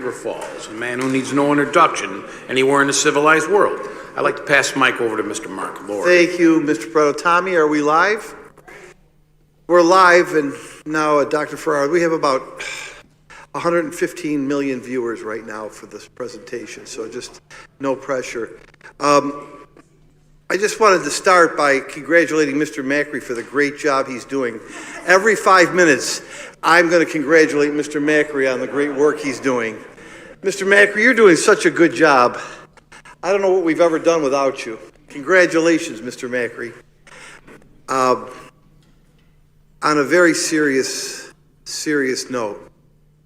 Niagara Falls, a man who needs no introduction anywhere in the civilized world. I'd like to pass the mic over to Mr. Mark Lord. Thank you, Mr. Prado. Tommy, are we live? We're live, and now, Dr. Farrar, we have about 115 million viewers right now for this presentation, so just no pressure. I just wanted to start by congratulating Mr. Macri for the great job he's doing. Every 5 minutes, I'm going to congratulate Mr. Macri on the great work he's doing. Mr. Macri, you're doing such a good job. I don't know what we've ever done without you. Congratulations, Mr. Macri. On a very serious note,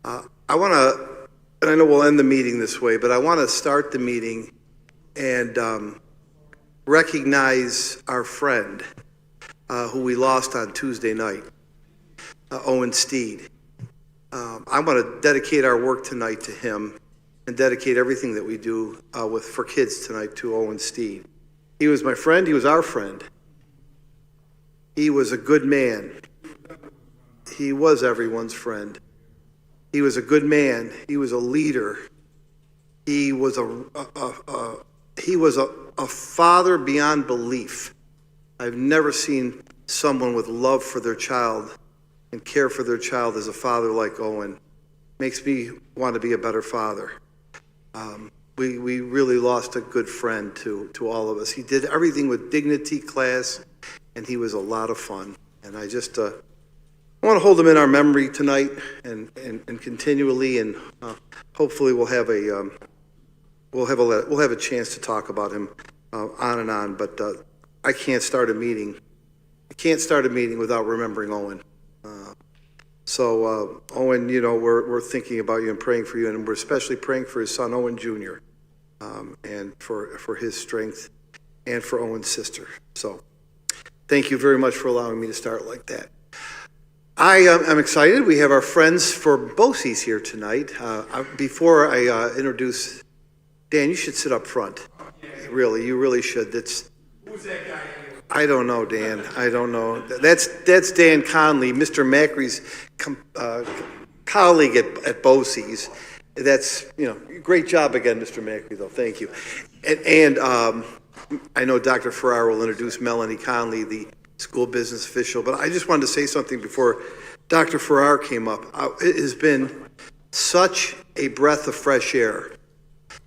I want to, and I know we'll end the meeting this way, but I want to start the meeting and recognize our friend who we lost on Tuesday night, Owen Steed. I want to dedicate our work tonight to him and dedicate everything that we do for kids tonight to Owen Steed. He was my friend. He was our friend. He was a good man. He was everyone's friend. He was a good man. He was a leader. He was a father beyond belief. I've never seen someone with love for their child and care for their child as a father like Owen. Makes me want to be a better father. We really lost a good friend to all of us. He did everything with dignity, class, and he was a lot of fun. And I just I want to hold him in our memory tonight and continually, and hopefully we'll have a chance to talk about him on and on. But I can't start a meeting. I can't start a meeting without remembering Owen. So Owen, you know, we're thinking about you and praying for you, and we're especially praying for his son Owen Jr. And for his strength, and for Owen's sister. So thank you very much for allowing me to start like that. I'm excited. We have our friends for BOCES here tonight. Before I introduce Dan, you should sit up front. Really, you really should. Who's that guy? I don't know, Dan. I don't know. That's Dan Conley, Mr. Macri's colleague at BOCES. That's, you know, great job again, Mr. Macri, though. Thank you. And I know Dr. Farrar will introduce Melanie Conley, the school business official, but I just wanted to say something before Dr. Farrar came up. It has been such a breath of fresh air,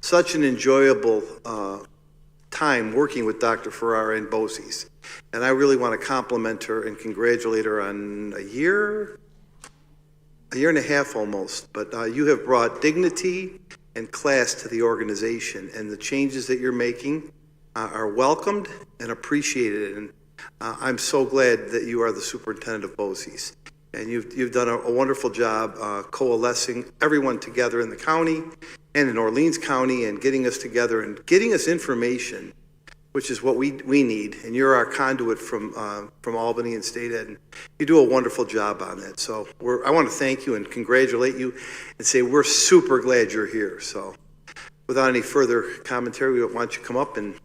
such an enjoyable time working with Dr. Farrar and BOCES. And I really want to compliment her and congratulate her on a year and a half almost. But you have brought dignity and class to the organization, and the changes that you're making are welcomed and appreciated. And I'm so glad that you are the superintendent of BOCES. And you've done a wonderful job coalescing everyone together in the county and in Orleans County, and getting us together and getting us information, which is what we need. And you're our conduit from Albany and State Ed. And you do a wonderful job on that. So I want to thank you and congratulate you and say we're super glad you're here. So without any further commentary, we want you to come up and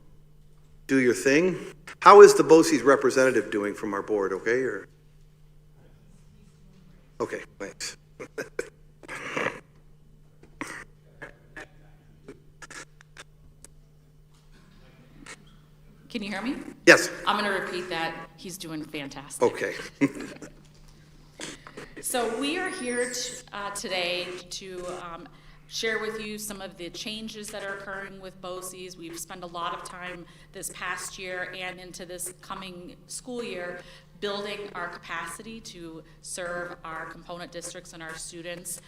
do your thing. How is the BOCES representative doing from our board? Okay, or? Okay, thanks. Can you hear me? Yes. I'm going to repeat that. He's doing fantastic. Okay. So we are here today to share with you some of the changes that are occurring with BOCES. We've spent a lot of time this past year and into this coming school year building our capacity to serve our component districts and our students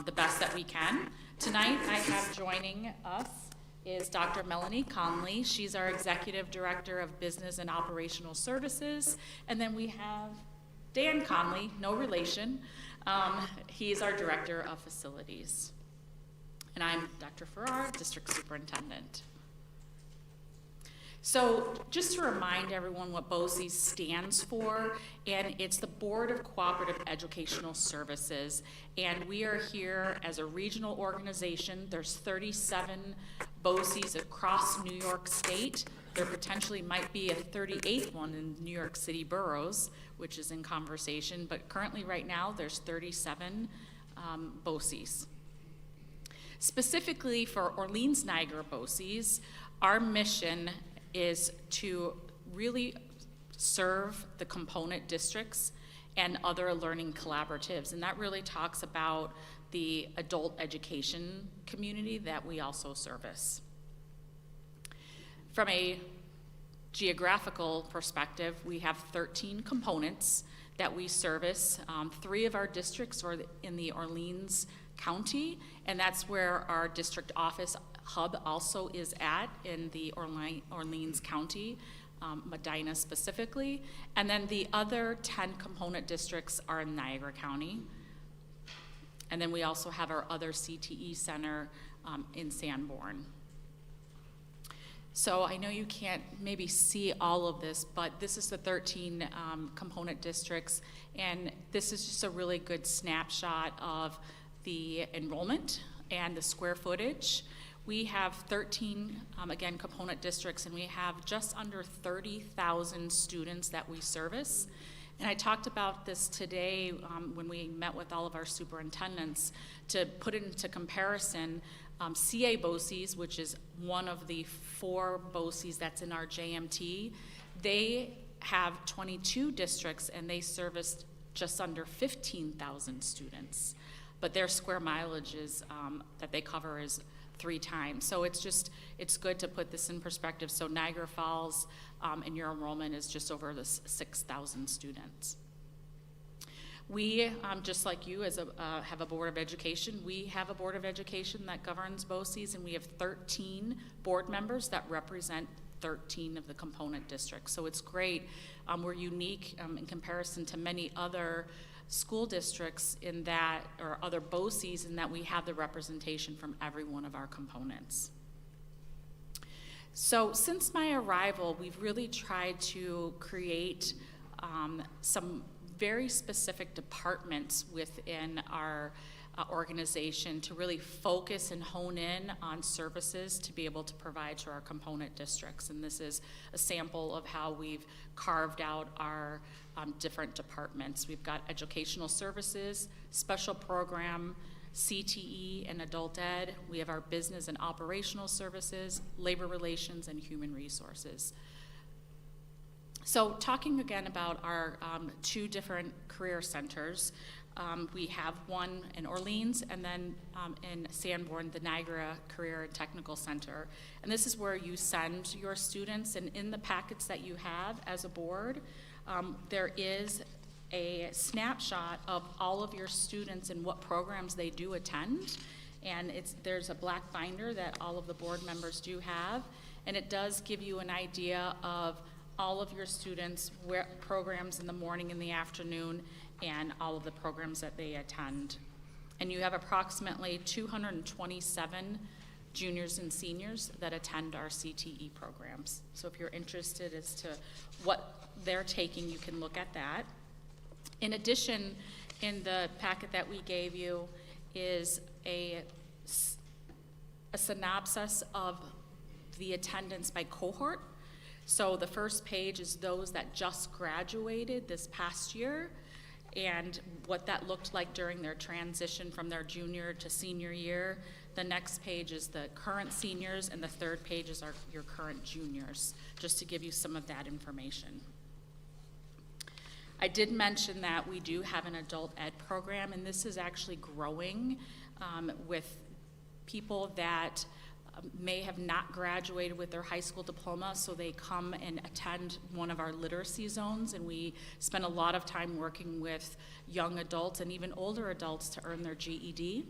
the best that we can. Tonight I have joining us is Dr. Melanie Conley. She's our Executive Director of Business and Operational Services. And then we have Dan Conley, no relation. He's our Director of Facilities. And I'm Dr. Farrar, District Superintendent. So just to remind everyone what BOCES stands for, and it's the Board of Cooperative Educational Services, and we are here as a regional organization. There's 37 BOCES across New York State. There potentially might be a 38th one in New York City boroughs, which is in conversation, but currently right now there's 37 BOCES. Specifically for Orleans Niagara BOCES, our mission is to really serve the component districts and other learning collaboratives. And that really talks about the adult education community that we also service. From a geographical perspective, we have 13 components that we service. 3 of our districts are in the Orleans County, and that's where our district office hub also is at, in the Orleans County, Medina specifically. And then the other 10 component districts are in Niagara County. And then we also have our other CTE center in Sanborn. So I know you can't maybe see all of this, but this is the 13 component districts, and this is just a really good snapshot of the enrollment and the square footage. We have 13, again, component districts, and we have just under 30,000 students that we service. And I talked about this today when we met with all of our superintendents to put it into comparison. CA BOCES, which is one of the 4 BOCES that's in our JMT, they have 22 districts and they serviced just under 15,000 students. But their square mileage is, that they cover is 3 times. So it's good to put this in perspective. So Niagara Falls and your enrollment is just over the 6,000 students. We, just like you, have a Board of Education. We have a Board of Education that governs BOCES, and we have 13 board members that represent 13 of the component districts. So it's great. We're unique in comparison to many other school districts in that, or other BOCES, in that we have the representation from every one of our components. So since my arrival, we've really tried to create some very specific departments within our organization to really focus and hone in on services to be able to provide to our component districts. And this is a sample of how we've carved out our different departments. We've got educational services, special program, CTE, and adult ed. We have our business and operational services, labor relations, and human resources. So talking again about our 2 different career centers, we have one in Orleans and then in Sanborn, the Niagara Career and Technical Center. And this is where you send your students, and in the packets that you have as a board, there is a snapshot of all of your students and what programs they do attend. And there's a black binder that all of the board members do have, and it does give you an idea of all of your students, programs in the morning and the afternoon, and all of the programs that they attend. And you have approximately 227 juniors and seniors that attend our CTE programs. So if you're interested as to what they're taking, you can look at that. In addition, in the packet that we gave you is a synopsis of the attendance by cohort. So the first page is those that just graduated this past year and what that looked like during their transition from their junior to senior year. The next page is the current seniors, and the third page is your current juniors, just to give you some of that information. I did mention that we do have an adult ed program, and this is actually growing with people that may have not graduated with their high school diploma, so they come and attend one of our literacy zones, and we spend a lot of time working with young adults and even older adults to earn their GED.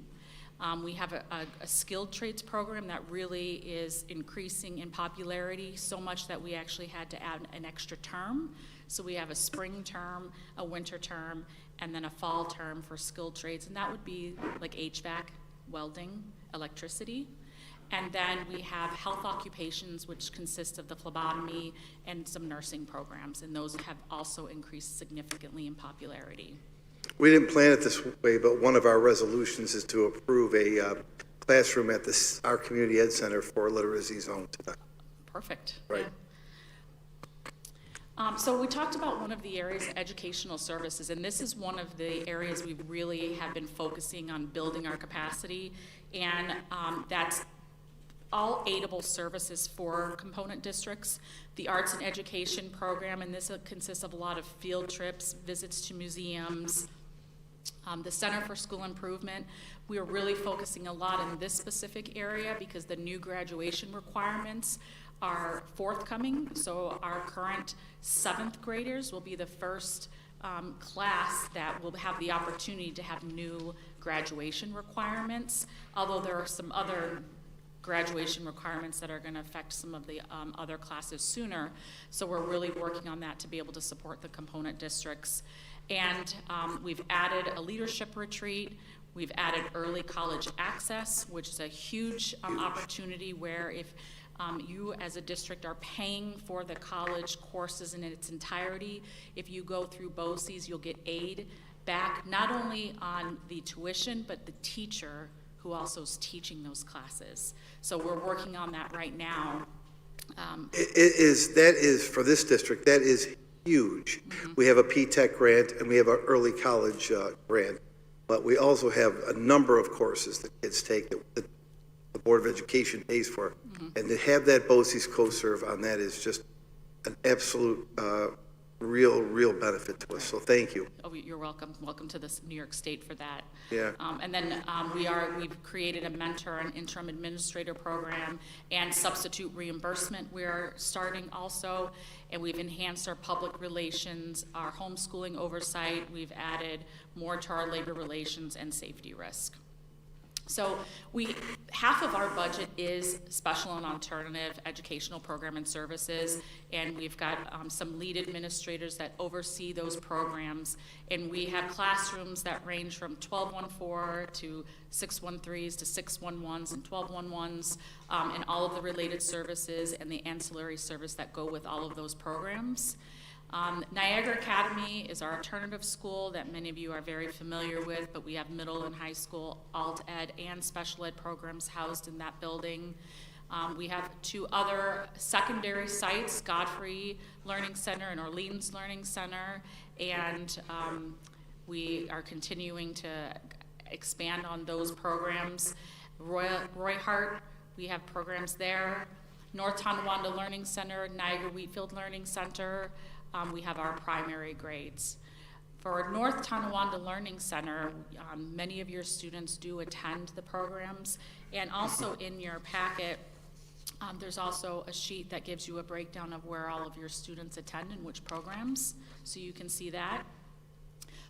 We have a skilled trades program that really is increasing in popularity, so much that we actually had to add an extra term. So we have a spring term, a winter term, and then a fall term for skilled trades, and that would be like HVAC, welding, electricity. And then we have health occupations, which consist of the phlebotomy and some nursing programs, and those have also increased significantly in popularity. We didn't plan it this way, but one of our resolutions is to approve a classroom at our community ed center for a literacy zone. Perfect. Right. Yeah. So we talked about one of the areas, educational services, and this is one of the areas we really have been focusing on building our capacity, and that's all aidable services for component districts. The arts and education program, and this consists of a lot of field trips, visits to museums, the Center for School Improvement. We are really focusing a lot in this specific area because the new graduation requirements are forthcoming. So our current 7th graders will be the first class that will have the opportunity to have new graduation requirements, although there are some other graduation requirements that are going to affect some of the other classes sooner. So we're really working on that to be able to support the component districts. And we've added a leadership retreat. We've added early college access, which is a huge opportunity where if you as a district are paying for the college courses in its entirety, if you go through BOCES, you'll get aid back not only on the tuition, but the teacher who also is teaching those classes. So we're working on that right now. That is, for this district, that is huge. Mm-hmm. We have a P-TECH grant and we have an early college grant, but we also have a number of courses that kids take that the Board of Education pays for. Mm-hmm. And to have that BOCES co-serve on that is just an absolute real benefit to us, so thank you. Oh, you're welcome. Welcome to this New York State for that. Yeah. And then we've created a mentor and interim administrator program and substitute reimbursement we're starting also, and we've enhanced our public relations, our homeschooling oversight. We've added more to our labor relations and safety risk. So half of our budget is special and alternative educational program and services, and we've got some lead administrators that oversee those programs, and we have classrooms that range from 1214 to 613s to 611s and 1211s, and all of the related services and the ancillary service that go with all of those programs. Niagara Academy is our alternative school that many of you are very familiar with, but we have middle and high school alt ed and special ed programs housed in that building. We have 2 other secondary sites, Godfrey Learning Center and Orleans Learning Center, and we are continuing to expand on those programs. Roy Hart, we have programs there. North Tonawanda Learning Center, Niagara Wheatfield Learning Center, we have our primary grades. For North Tonawanda Learning Center, many of your students do attend the programs, and also in your packet, there's also a sheet that gives you a breakdown of where all of your students attend and which programs, so you can see that.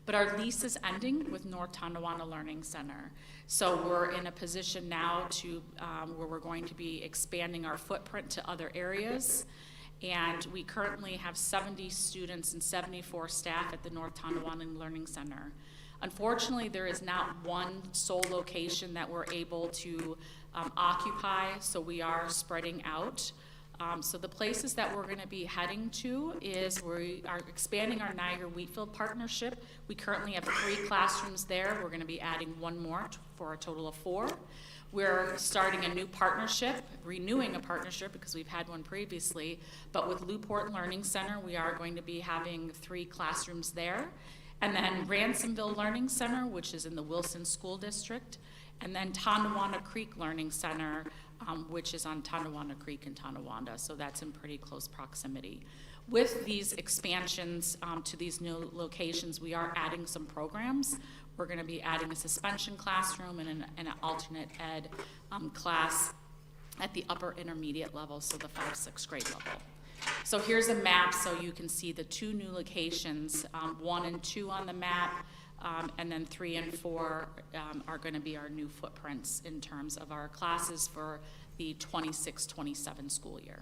But our lease is ending with North Tonawanda Learning Center. So we're in a position now to where we're going to be expanding our footprint to other areas. And we currently have 70 students and 74 staff at the North Tonawanda Learning Center. Unfortunately, there is not one sole location that we're able to occupy, so we are spreading out. So the places that we're going to be heading to is we are expanding our Niagara Wheatfield partnership. We currently have 3 classrooms there. We're going to be adding 1 more for a total of 4. We're starting a new partnership, renewing a partnership because we've had one previously, but with Newport Learning Center, we are going to be having 3 classrooms there. And then Ransomville Learning Center, which is in the Wilson School District, and then Tonawanda Creek Learning Center, which is on Tonawanda Creek in Tonawanda, so that's in pretty close proximity. With these expansions to these new locations, we are adding some programs. We're going to be adding a suspension classroom and an alternate ed class at the upper intermediate level, so the 5th-6th grade level. So here's a map so you can see the 2 new locations, 1 and 2 on the map, and then 3 and 4 are going to be our new footprints in terms of our classes for the 26-27 school year.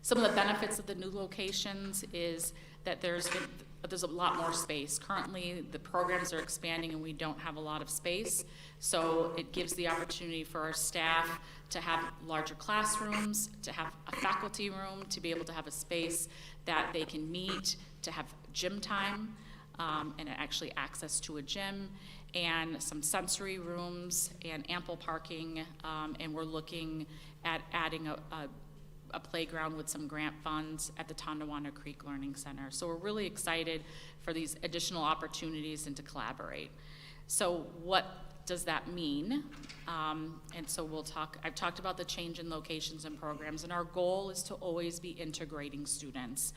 Some of the benefits of the new locations is that there's a lot more space. Currently, the programs are expanding and we don't have a lot of space, so it gives the opportunity for our staff to have larger classrooms, to have a faculty room, to be able to have a space that they can meet, to have gym time, and actually access to a gym, and some sensory rooms and ample parking, and we're looking at adding a playground with some grant funds at the Tonawanda Creek Learning Center. So we're really excited for these additional opportunities and to collaborate. So what does that mean? And so I've talked about the change in locations and programs, and our goal is to always be integrating students.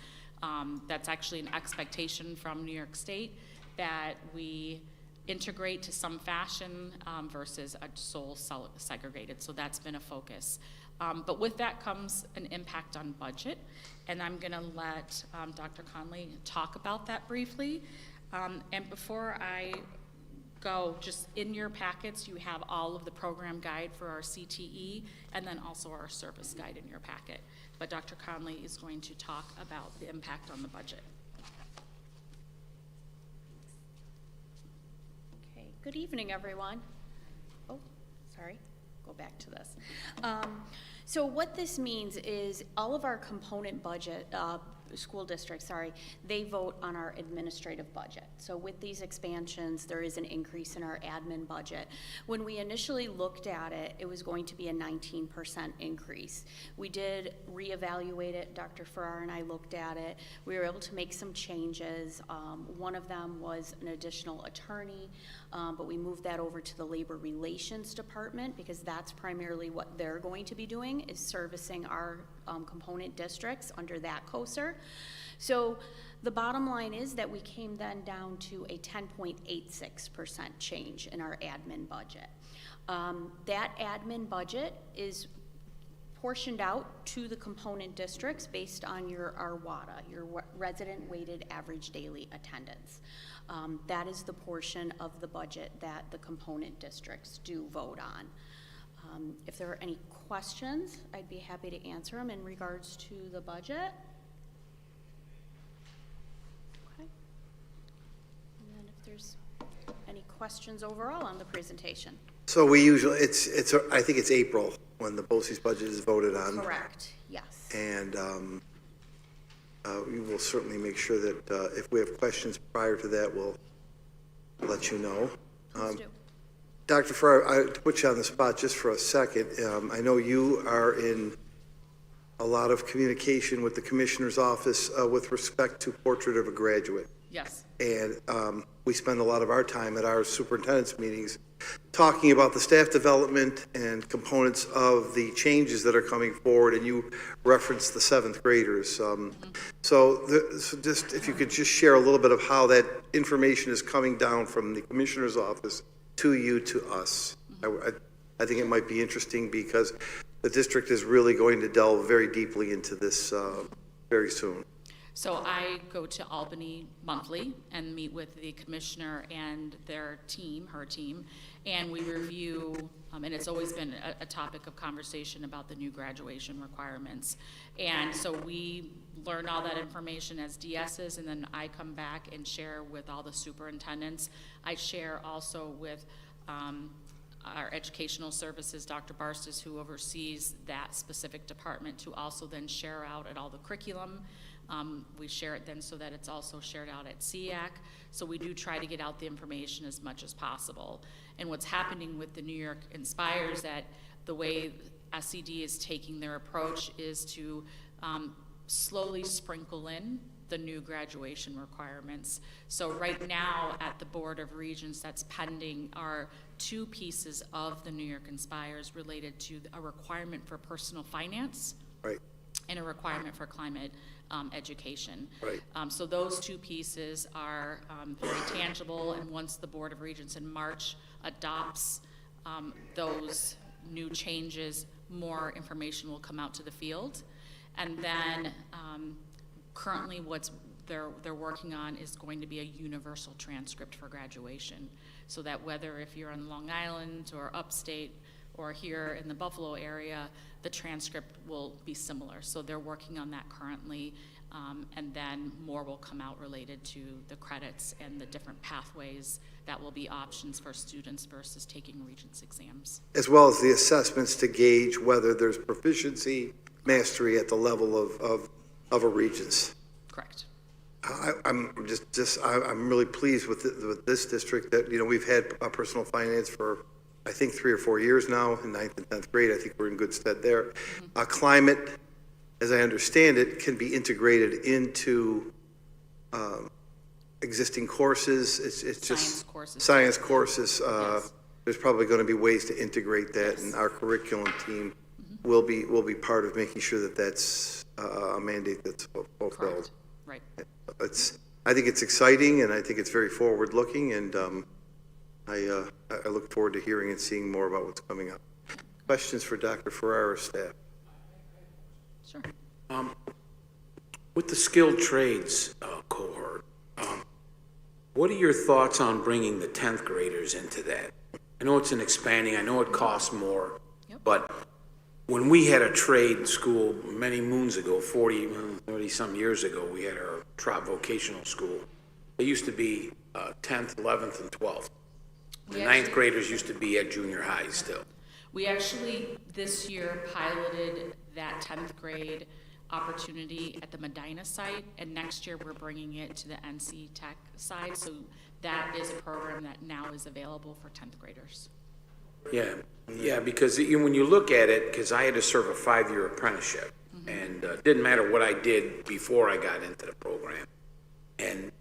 That's actually an expectation from New York State, that we integrate to some fashion versus a sole segregated. So that's been a focus. But with that comes an impact on budget, and I'm gonna let Dr. Conley talk about that briefly. And before I go, just in your packets, you have all of the program guide for our CTE, and then also our service guide in your packet. But Dr. Conley is going to talk about the impact on the budget. Okay, good evening, everyone. Oh, sorry, go back to this. So what this means is all of our component budget, school districts, they vote on our administrative budget. So with these expansions, there is an increase in our admin budget. When we initially looked at it, it was going to be a 19% increase. We did reevaluate it. Dr. Farrar and I looked at it. We were able to make some changes. One of them was an additional attorney, but we moved that over to the Labor Relations Department because that's primarily what they're going to be doing, is servicing our component districts under that COSER. So the bottom line is that we came then down to a 10.86% change in our admin budget. That admin budget is portioned out to the component districts based on your RWADA, your resident weighted average daily attendance. That is the portion of the budget that the component districts do vote on. If there are any questions, I'd be happy to answer them in regards to the budget. Okay. And then if there's any questions overall on the presentation. So we usually, I think it's April when the BOCES budget is voted on. Correct, yes. And we will certainly make sure that if we have questions prior to that, we'll let you know. Please do. Dr. Farrar, to put you on the spot just for a second, I know you are in a lot of communication with the Commissioner's office with respect to Portrait of a Graduate. Yes. And we spend a lot of our time at our superintendent's meetings talking about the staff development and components of the changes that are coming forward, and you referenced the seventh graders. So just if you could just share a little bit of how that information is coming down from the Commissioner's office to you, to us. I think it might be interesting because the district is really going to delve very deeply into this very soon. So I go to Albany monthly and meet with the commissioner and their team, her team, and we review, and it's always been a topic of conversation about the new graduation requirements. And so we learn all that information as DSs, and then I come back and share with all the superintendents. I share also with our educational services, Dr. Barstas, who oversees that specific department, to also then share out at all the curriculum. We share it then so that it's also shared out at SEAC. So we do try to get out the information as much as possible. And what's happening with the New York Inspires, that the way SED is taking their approach is to slowly sprinkle in the new graduation requirements. So right now at the Board of Regents, that's pending, are two pieces of the New York Inspires related to a requirement for personal finance, Right. and a requirement for climate education. Right. So those two pieces are very tangible, and once the Board of Regents in March adopts those new changes, more information will come out to the field. And then currently what they're working on is going to be a universal transcript for graduation, so that whether if you're on Long Island or upstate or here in the Buffalo area, the transcript will be similar. So they're working on that currently, and then more will come out related to the credits and the different pathways that will be options for students versus taking Regents exams. As well as the assessments to gauge whether there's proficiency, mastery at the level of a Regents. Correct. I'm really pleased with this district that, you know, we've had personal finance for, I think, 3 or 4 years now, in 9th and 10th grade. I think we're in good stead there. Climate, as I understand it, can be integrated into existing courses. It's just Science courses. Science courses. Yes. there's probably going to be ways to integrate that, and our curriculum team will be part of making sure that that's a mandate that's fulfilled. Correct. Right. I think it's exciting, and I think it's very forward-looking, and I look forward to hearing and seeing more about what's coming up. Questions for Dr. Ferrara's staff? Sure. With the skilled trades cohort, what are your thoughts on bringing the 10th graders into that? I know it's an expanding, I know it costs more, but when we had a trade school many moons ago, 40, 30-some years ago, we had our Trop vocational school. It used to be 10th, 11th, and 12th. The ninth graders used to be at junior high still. We actually, this year, piloted that 10th grade opportunity at the Medina site, and next year we're bringing it to the NC Tech side, so that is a program that now is available for 10th graders. Yeah, because when you look at it, because I had to serve a 5-year apprenticeship, and it didn't matter what I did before I got into the program. And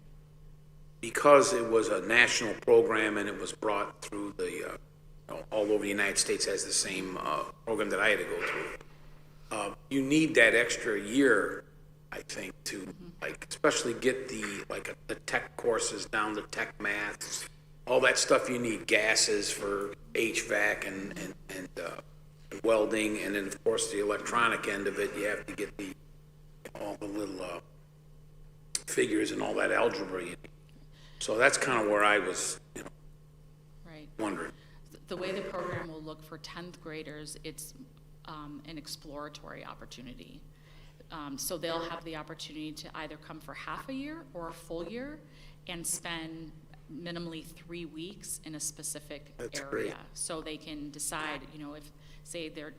because it was a national program and it was brought through the, all over the United States as the same program that I had to go through, you need that extra year, I think, to like, especially get the tech courses down, the tech maths, all that stuff you need, gases for HVAC and welding, and then of course the electronic end of it, you have to get all the little figures and all that algebra you need. So that's kind of where I was, Right. wondering. The way the program will look for 10th graders, it's an exploratory opportunity. So they'll have the opportunity to either come for half a year or a full year and spend minimally 3 weeks in a specific That's area. great. So they can decide, if, say, they're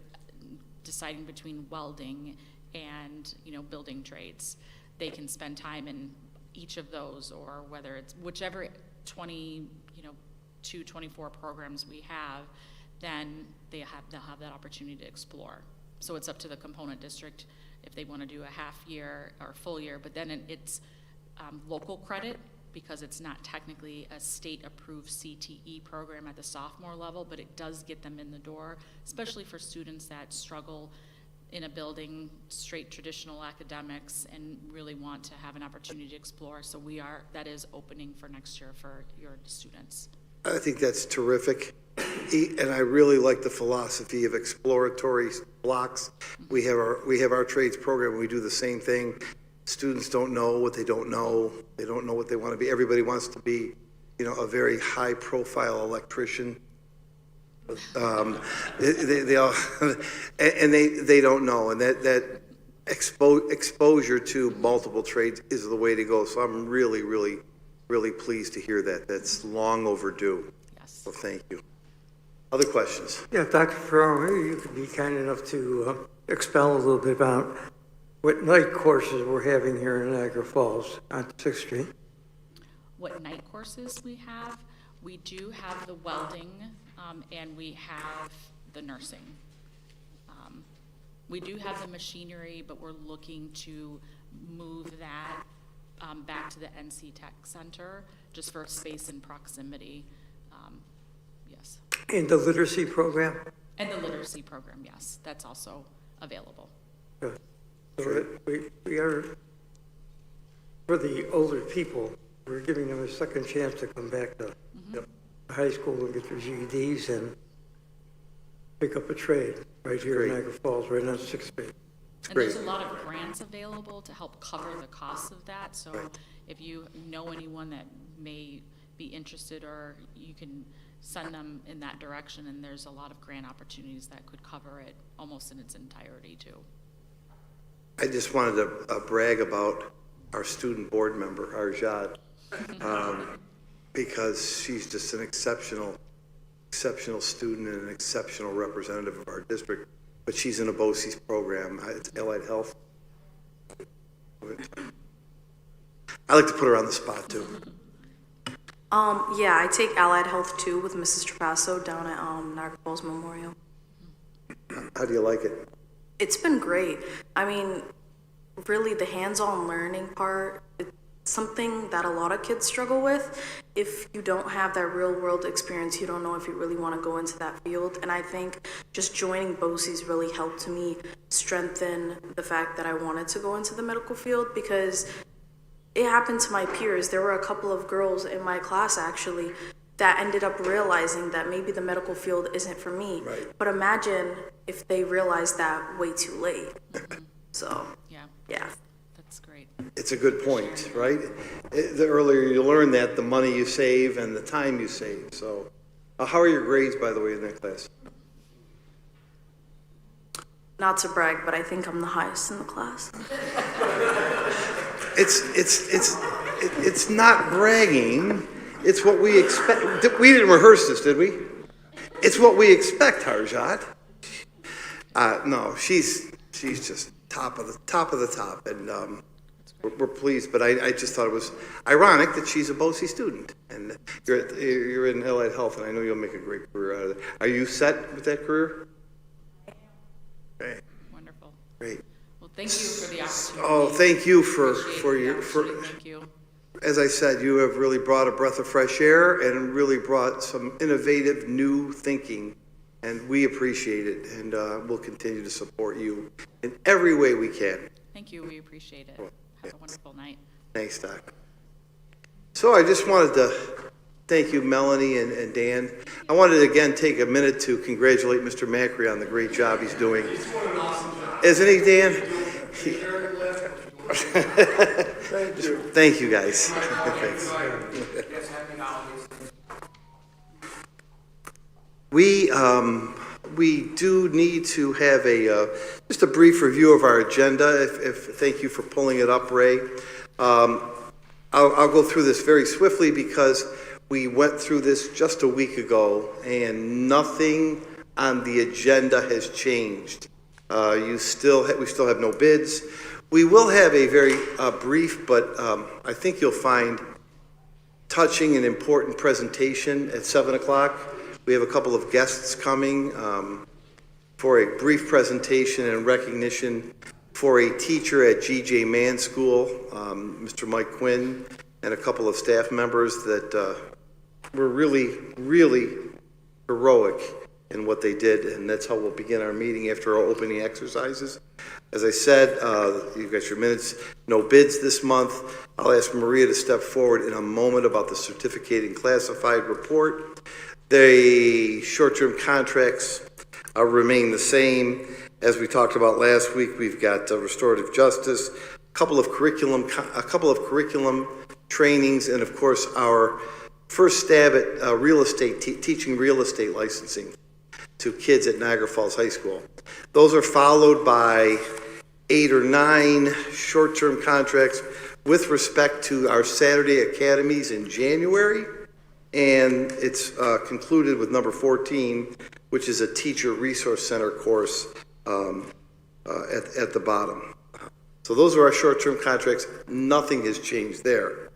deciding between welding and, building trades, they can spend time in each of those, or whether it's whichever 24 programs we have, then they'll have that opportunity to explore. So it's up to the component district if they want to do a half year or full year, but then it's local credit, because it's not technically a state-approved CTE program at the sophomore level, but it does get them in the door, especially for students that struggle in a building, straight traditional academics, and really want to have an opportunity to explore. So that is opening for next year for your students. I think that's terrific, and I really like the philosophy of exploratory blocks. We have our trades program. We do the same thing. Students don't know what they don't know. They don't know what they want to be. Everybody wants to be, a very high-profile electrician. They all, and they don't know, and that exposure to multiple trades is the way to go. So I'm really, really, really pleased to hear that. That's long overdue. Yes. So thank you. Other questions? Yeah, Dr. Ferraro, maybe you could be kind enough to expound a little bit about what night courses we're having here in Niagara Falls on 6th Street. What night courses we have? We do have the welding, and we have the nursing. We do have the machinery, but we're looking to move that back to the NC Tech Center, just for space and proximity. Yes. And the literacy program? And the literacy program, yes, that's also available. Good. So that we are, for the older people, we're giving them a second chance to come back to high school and get their GEDs and pick up a trade right here in Niagara Falls, right on 6th Street. And there's a lot of grants available to help cover the costs of that, so if you know anyone that may be interested, or you can send them in that direction, and there's a lot of grant opportunities that could cover it almost in its entirety too. I just wanted to brag about our student board member, Arjad, because she's just an exceptional student and an exceptional representative of our district. But she's in a BOCES program. It's Allied Health. I like to put her on the spot too. Yeah, I take Allied Health too with Mrs. Trapasso down at Niagara Falls Memorial. How do you like it? It's been great. I mean, really the hands-on learning part, something that a lot of kids struggle with. If you don't have that real world experience, you don't know if you really want to go into that field. And I think just joining BOCES really helped me strengthen the fact that I wanted to go into the medical field, because it happened to my peers. There were a couple of girls in my class actually that ended up realizing that maybe the medical field isn't for me. Right. But imagine if they realized that way too late. So, Yeah, yeah. that's great. It's a good point, right? The earlier you learn that, the money you save and the time you save. So, how are your grades, by the way, in that class? Not to brag, but I think I'm the highest in the class. It's not bragging. It's what we expect. We didn't rehearse this, did we? It's what we expect, Harjot. No, she's just top of the top, and we're pleased. But I just thought it was ironic that she's a BOCE student, and you're in allied health, and I know you'll make a great career out of it. Are you set with that career? Okay, Wonderful. great. Well, thank you for the opportunity. Oh, thank you for Appreciate the your opportunity. Thank you. As I said, you have really brought a breath of fresh air and really brought some innovative, new thinking, and we appreciate it, and we'll continue to support you in every way we can. Thank you. We appreciate it. Have a wonderful night. Thanks, Doc. So I just wanted to thank you, Melanie and Dan. I wanted to again take a minute to congratulate Mr. Macri on the great job he's doing. Isn't he, Dan? Thank you, guys. Thanks. We do need to have just a brief review of our agenda. Thank you for pulling it up, Ray. I'll go through this very swiftly because we went through this just a week ago and nothing on the agenda has changed. We still have no bids. We will have a very brief, but I think you'll find touching and important presentation at 7 o'clock. We have a couple of guests coming for a brief presentation and recognition for a teacher at G.J. Mann School, Mr. Mike Quinn, and a couple of staff members that were really, really heroic in what they did, and that's how we'll begin our meeting after our opening exercises. As I said, you've got your minutes, no bids this month. I'll ask Maria to step forward in a moment about the certificating classified report. The short-term contracts remain the same. As we talked about last week, we've got restorative justice, a couple of curriculum trainings, and of course our first stab at real estate, teaching real estate licensing to kids at Niagara Falls High School. Those are followed by 8 or 9 short-term contracts with respect to our Saturday academies in January, and it's concluded with number 14, which is a teacher resource center course at the bottom. So those are our short-term contracts. Nothing has changed there.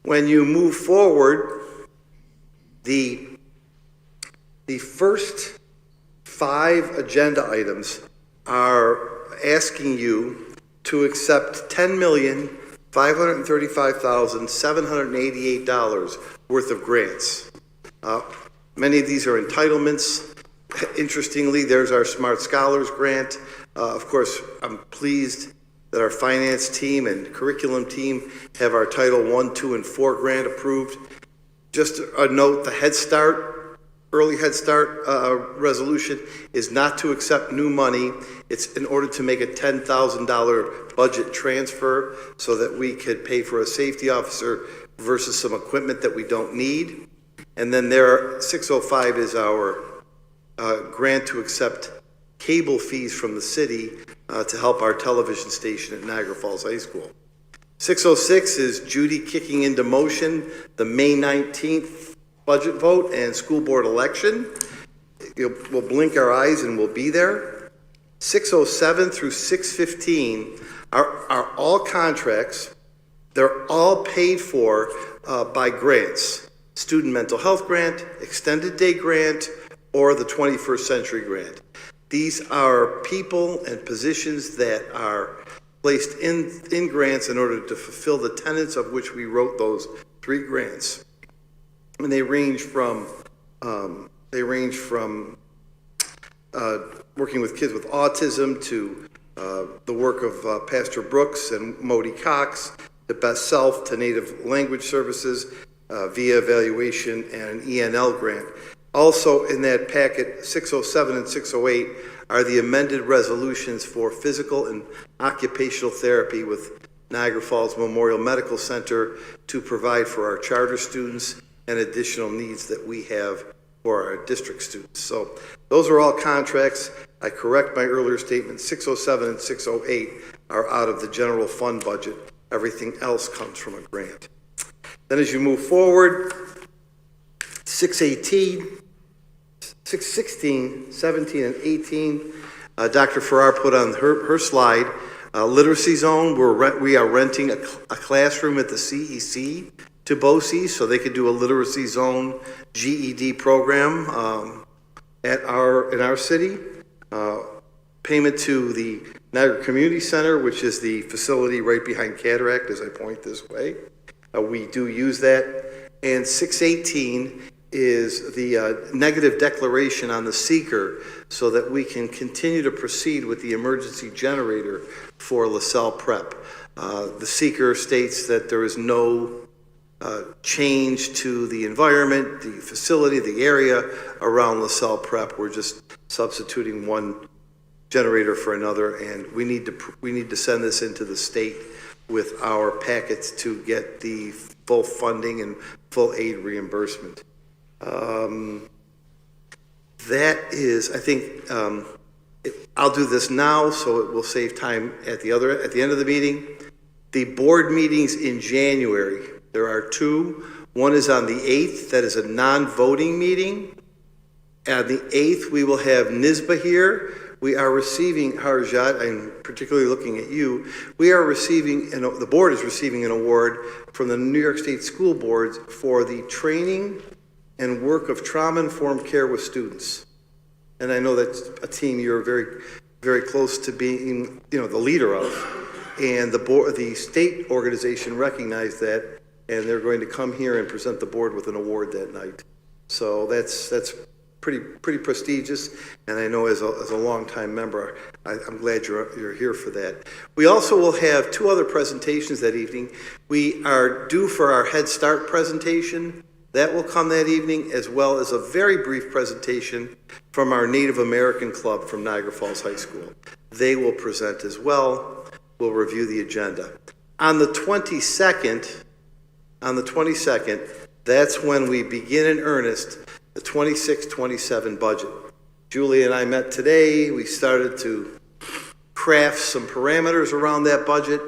When you move forward, the first 5 agenda items are asking you to accept $10,535,788 worth of grants. Many of these are entitlements. Interestingly, there's our Smart Scholars grant. Of course, I'm pleased that our finance team and curriculum team have our Title I, II, and IV grant approved. Just a note, the Head Start, early Head Start resolution is not to accept new money. It's in order to make a $10,000 budget transfer so that we could pay for a safety officer versus some equipment that we don't need. And then 605 is our grant to accept cable fees from the city to help our television station at Niagara Falls High School. 606 is Judy kicking into motion the May 19th budget vote and school board election. We'll blink our eyes and we'll be there. 607 through 615 are all contracts. They're all paid for by grants. Student mental health grant, extended day grant, or the 21st century grant. These are people and positions that are placed in grants in order to fulfill the tenets of which we wrote those 3 grants. And they range from working with kids with autism to the work of Pastor Brooks and Modi Cox, to Best Self, to Native Language Services via evaluation and an ENL grant. Also in that packet, 607 and 608 are the amended resolutions for physical and occupational therapy with Niagara Falls Memorial Medical Center to provide for our charter students and additional needs that we have for our district students. So those are all contracts. I correct my earlier statement, 607 and 608 are out of the general fund budget. Everything else comes from a grant. Then as you move forward, 618, 616, 17, and 18, Dr. Farrar put on her slide, literacy zone, we are renting a classroom at the CEC to BOCES so they could do a literacy zone GED program in our city. Payment to the Niagara Community Center, which is the facility right behind Cataract as I point this way. We do use that. And 618 is the negative declaration on the seeker so that we can continue to proceed with the emergency generator for LaSalle Prep. The seeker states that there is no change to the environment, the facility, the area around LaSalle Prep. We're just substituting one generator for another, and we need to send this into the state with our packets to get the full funding and full aid reimbursement. That is, I think, I'll do this now so it will save time at the end of the meeting. The board meetings in January, there are 2. One is on the 8th, that is a non-voting meeting. On the 8th, we will have NISBA here. We are receiving, Harjat, I'm particularly looking at you, we are receiving, and the board is receiving an award from the New York State School Boards for the training and work of trauma-informed care with students. And I know that's a team you're very, very close to being, the leader of. And the state organization recognized that, and they're going to come here and present the board with an award that night. So that's pretty prestigious, and I know as a longtime member, I'm glad you're here for that. We also will have 2 other presentations that evening. We are due for our Head Start presentation. That will come that evening, as well as a very brief presentation from our Native American Club from Niagara Falls High School. They will present as well. We'll review the agenda. On the 22nd, that's when we begin in earnest the 26-27 budget. Julie and I met today. We started to craft some parameters around that budget.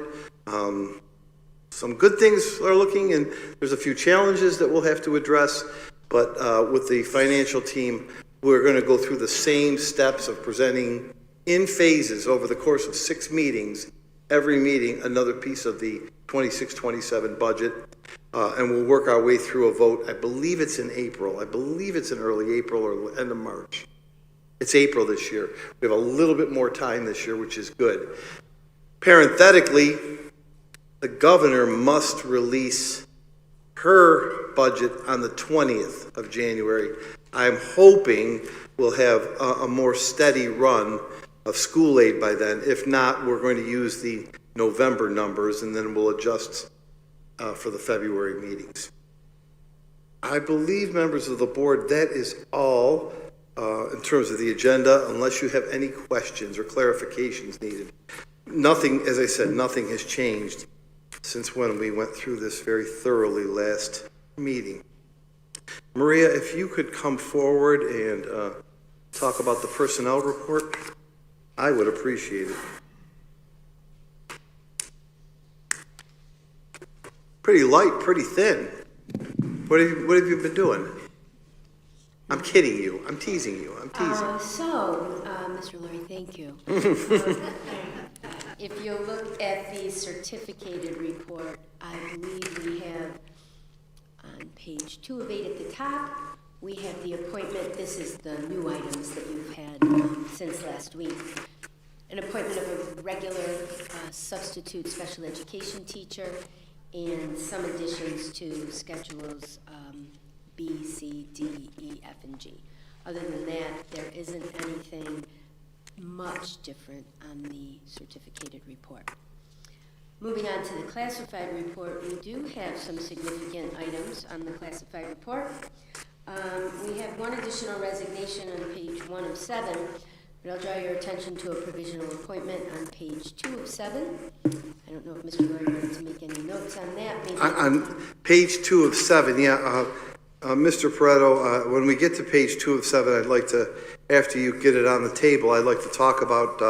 Some good things are looking, and there's a few challenges that we'll have to address, but with the financial team, we're going to go through the same steps of presenting in phases over the course of 6 meetings, every meeting another piece of the 26-27 budget. And we'll work our way through a vote. I believe it's in April. I believe it's in early April or end of March. It's April this year. We have a little bit more time this year, which is good. Parenthetically, the governor must release her budget on the 20th of January. I'm hoping we'll have a more steady run of school aid by then. If not, we're going to use the November numbers, and then we'll adjust for the February meetings. I believe, members of the board, that is all in terms of the agenda, unless you have any questions or clarifications needed. Nothing, as I said, nothing has changed since when we went through this very thoroughly last meeting. Maria, if you could come forward and talk about the personnel report, I would appreciate it. Pretty light, pretty thin. What have you been doing? I'm kidding you. I'm teasing you. I'm teasing. Mr. Lurie, thank you. If you look at the certificated report, I believe we have on page 2 of 8 at the top, we have the appointment. This is the new items that you've had since last week. an appointment of a regular substitute special education teacher, and some additions to schedules B, C, D, E, F, and G. Other than that, there isn't anything much different on the certificated report. Moving on to the classified report, we do have some significant items on the classified report. We have one additional resignation on page 1 of 7, but I'll draw your attention to a provisional appointment on page 2 of 7. I don't know if Mr. Lloyd wanted to make any notes on that. Maybe On page 2 of 7, yeah, Mr. Pareto, when we get to page 2 of 7, I'd like to, after you get it on the table, I'd like to talk about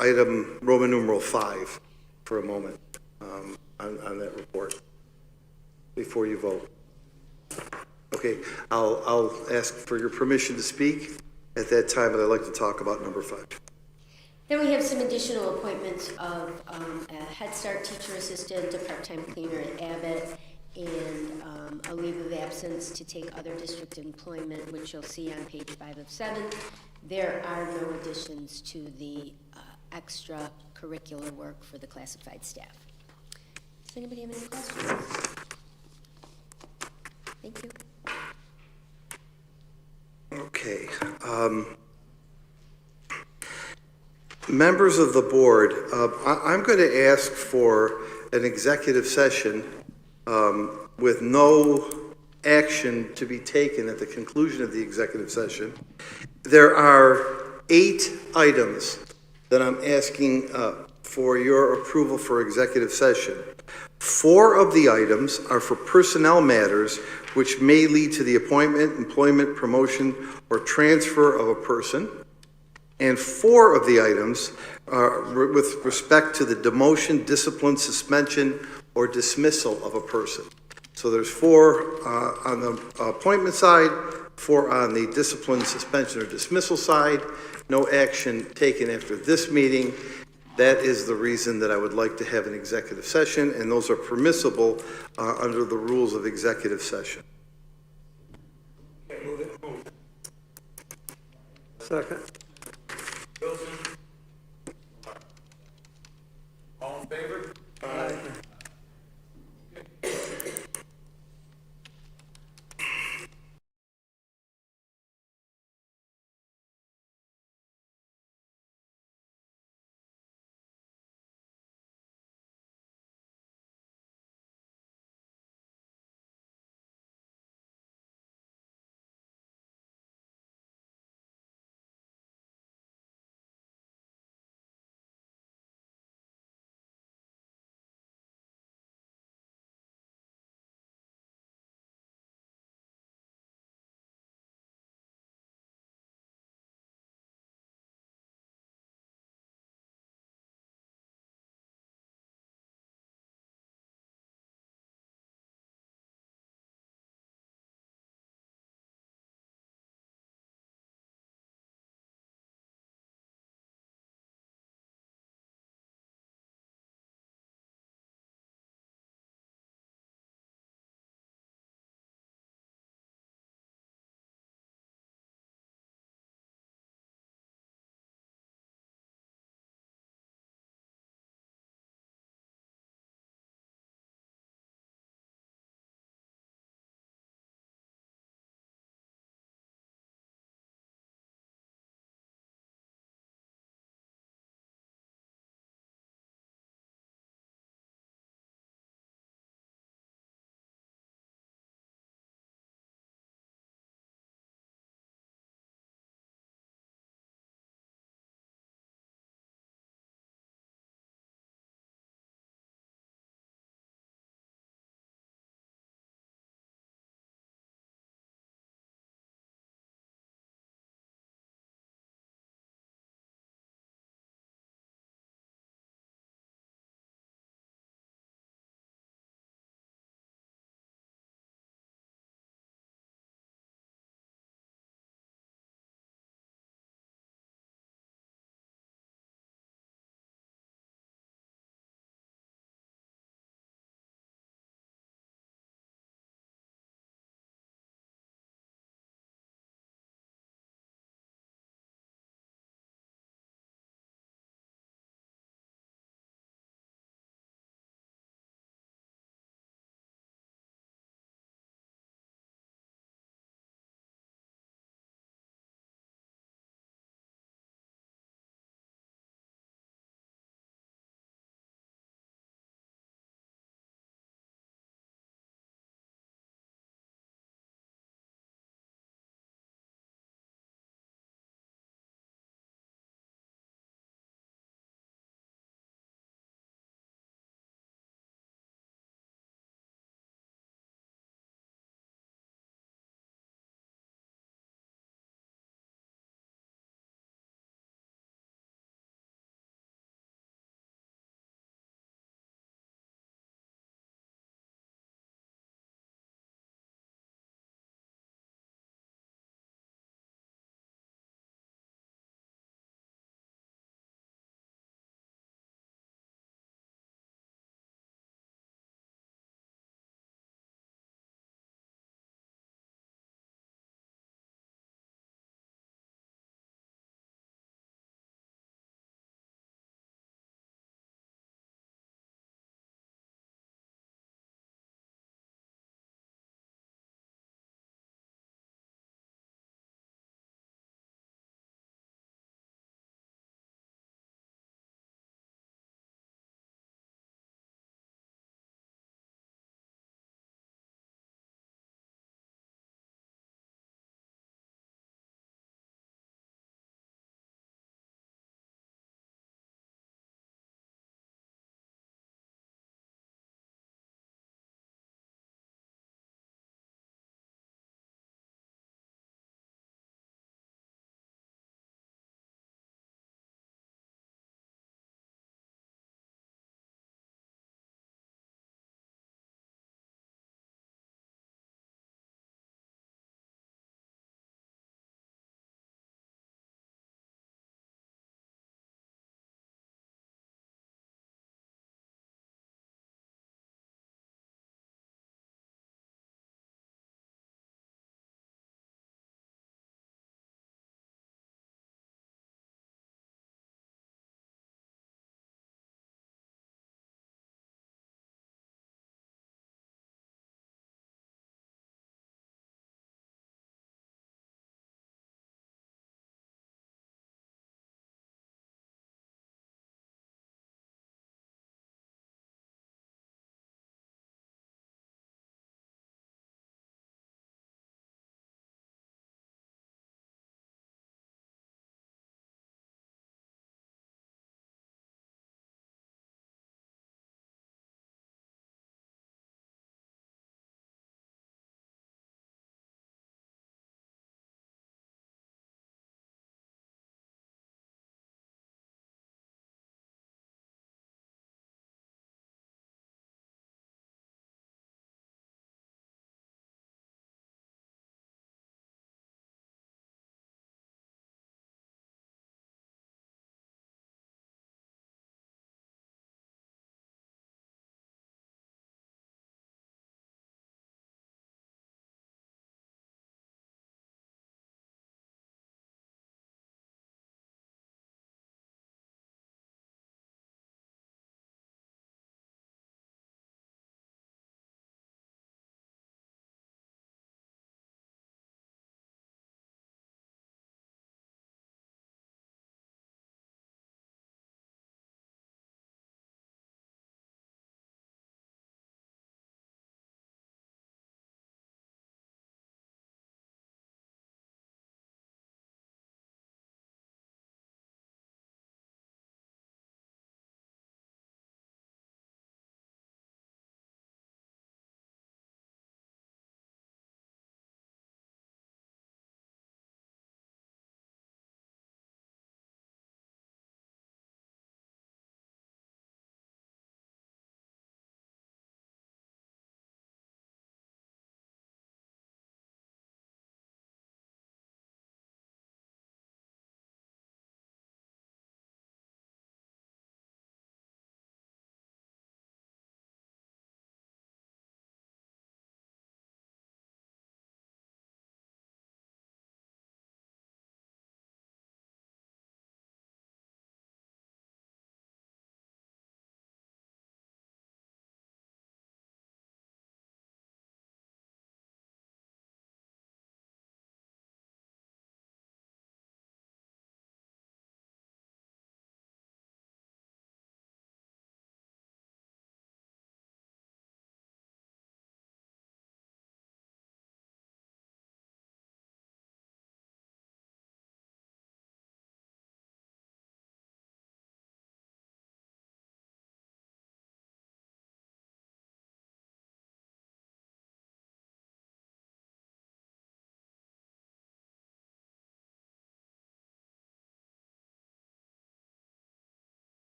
item Roman numeral 5 for a moment on that report before you vote. Okay, I'll ask for your permission to speak at that time, but I'd like to talk about number 5. Then we have some additional appointments of a Head Start teacher assistant, a part-time cleaner at Abbott, and a leave of absence to take other district employment, which you'll see on page 5 of 7. There are no additions to the extracurricular work for the classified staff. Does anybody have any questions? Thank you. Okay. Members of the board, I'm going to ask for an executive session with no action to be taken at the conclusion of the executive session. There are 8 items that I'm asking for your approval for executive session. 4 of the items are for personnel matters which may lead to the appointment, employment, promotion, or transfer of a person. And 4 of the items are with respect to the demotion, discipline, suspension, or dismissal of a person. So there's 4 on the appointment side, 4 on the discipline, suspension, or dismissal side. No action taken after this meeting. That is the reason that I would like to have an executive session, and those are permissible under the rules of executive session. Second. All in favor? Aye.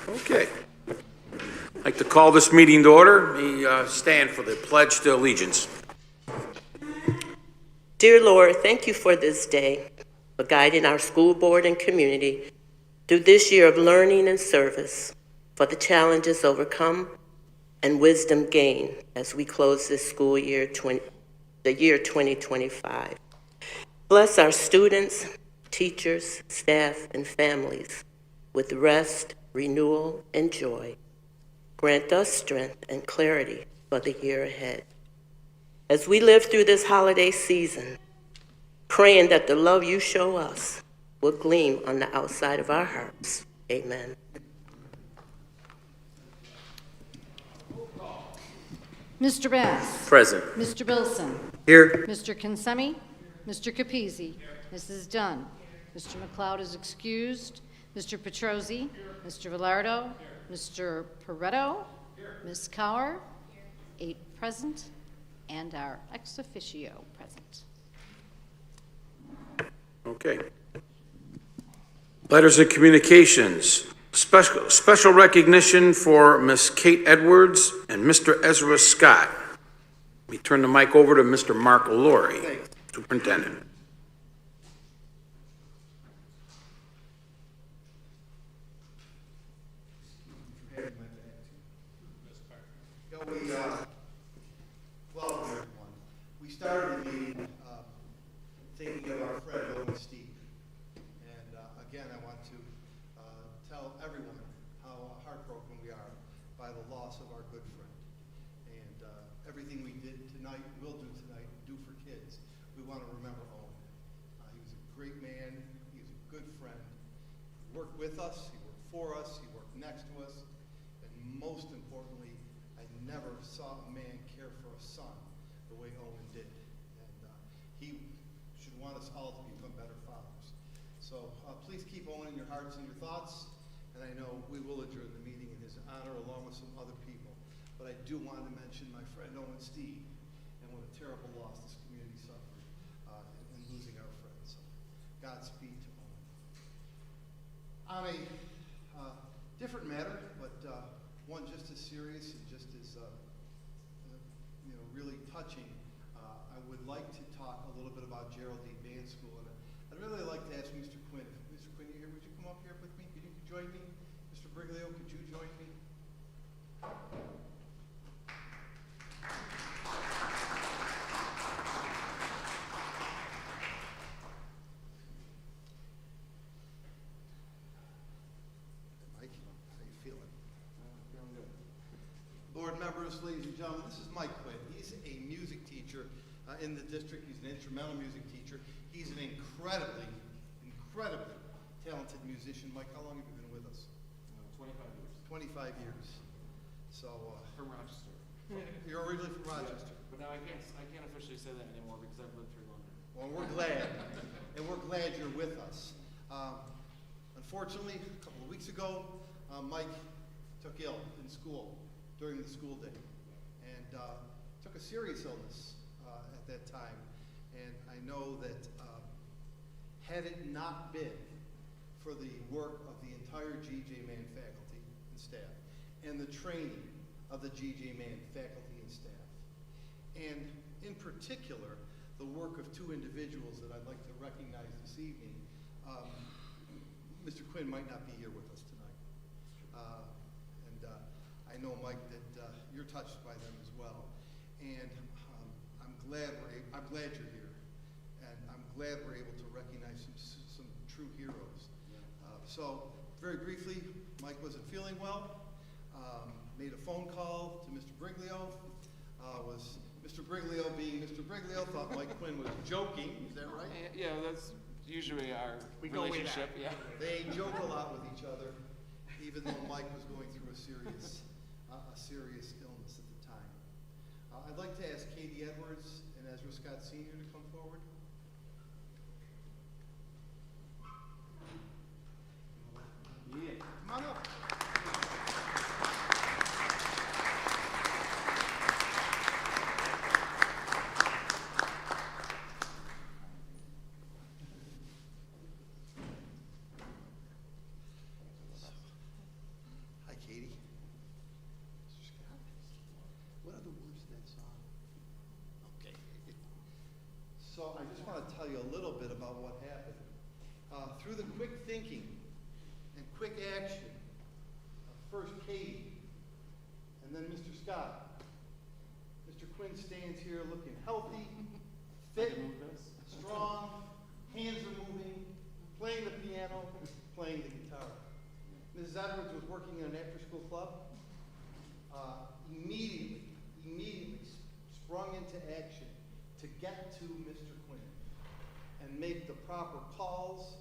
Okay. I'd like to call this meeting to order. We stand for the Pledge to Allegiance. Dear Lord, thank you for this day, for guiding our school board and community through this year of learning and service, for the challenges overcome and wisdom gained as we close this school year, the year 2025. Bless our students, teachers, staff, and families with rest, renewal, and joy. Grant us strength and clarity for the year ahead. As we live through this holiday season, praying that the love you show us will gleam on the outside of our hearts. Amen. Mr. Bass. Present. Mr. Bilson. Here. Mr. Kinsemi. Mr. Capizzi. Mrs. Dunn. Mr. McLeod is excused. Mr. Petrosi. Mr. Velardo. Mr. Pareto. Ms. Cower. 8 present, and our ex officio present. Okay. Letters of communications. Special recognition for Miss Kate Edwards and Mr. Ezra Scott. We turn the mic over to Mr. Mark Laurie, Superintendent. Welcome, everyone. We started the meeting thinking of our friend Owen Steve. And again, I want to tell everyone how heartbroken we are by the loss of our good friend. And everything we did tonight, will do tonight, do for kids, we want to remember Owen. He was a great man. He was a good friend. He worked with us. He worked for us. He worked next to us. And most importantly, I never saw a man care for a son the way Owen did. And he should want us all to become better fathers. So please keep Owen in your hearts and your thoughts. And I know we will adjourn the meeting in his honor along with some other people. But I do want to mention my friend Owen Steve and what a terrible loss this community suffered in losing our friend. So Godspeed to Owen. On a different matter, but one just as serious and just as really touching, I would like to talk a little bit about Geraldine Band School. And I'd really like to ask Mr. Quinn. Mr. Quinn, you here? Would you come up here with me? Could you join me? Mr. Briglio, could you join me? Mike, how you feeling? Feeling good. Board members, ladies and gentlemen, this is Mike Quinn. He's a music teacher in the district. He's an instrumental music teacher. He's an incredibly talented musician. Mike, how long have you been with us? 25 years. 25 years. So From Rochester. you're originally from Rochester. But now I can't officially say that anymore because I've lived through London. Well, we're glad, and we're glad you're with us. Unfortunately, a couple of weeks ago, Mike took ill in school during the school day, and took a serious illness at that time. And I know that had it not been for the work of the entire G.J. Mann faculty and staff, and the training of the G.J. Mann faculty and staff, and in particular, the work of 2 individuals that I'd like to recognize this evening, Mr. Quinn might not be here with us tonight. I know, Mike, that you're touched by them as well. And I'm glad you're here. And I'm glad we're able to recognize some true heroes. So, very briefly, Mike wasn't feeling well. Made a phone call to Mr. Briglio. Was Mr. Briglio being Mr. Briglio, thought Mike Quinn was joking. Is that right? Yeah, that's usually our relationship. Yeah. They joke a lot with each other, even though Mike was going through a serious illness at the time. I'd like to ask Katie Edwards and Ezra Scott Sr. to come forward. Yeah. Come on up. So I just want to tell you a little bit about what happened. Through the quick thinking and quick action of first Katie and then Mr. Scott, Mr. Quinn stands here looking healthy, fit, strong, hands are moving, playing the piano, playing the guitar. Mrs. Edwards was working in an after-school club. Immediately sprung into action to get to Mr. Quinn and make the proper calls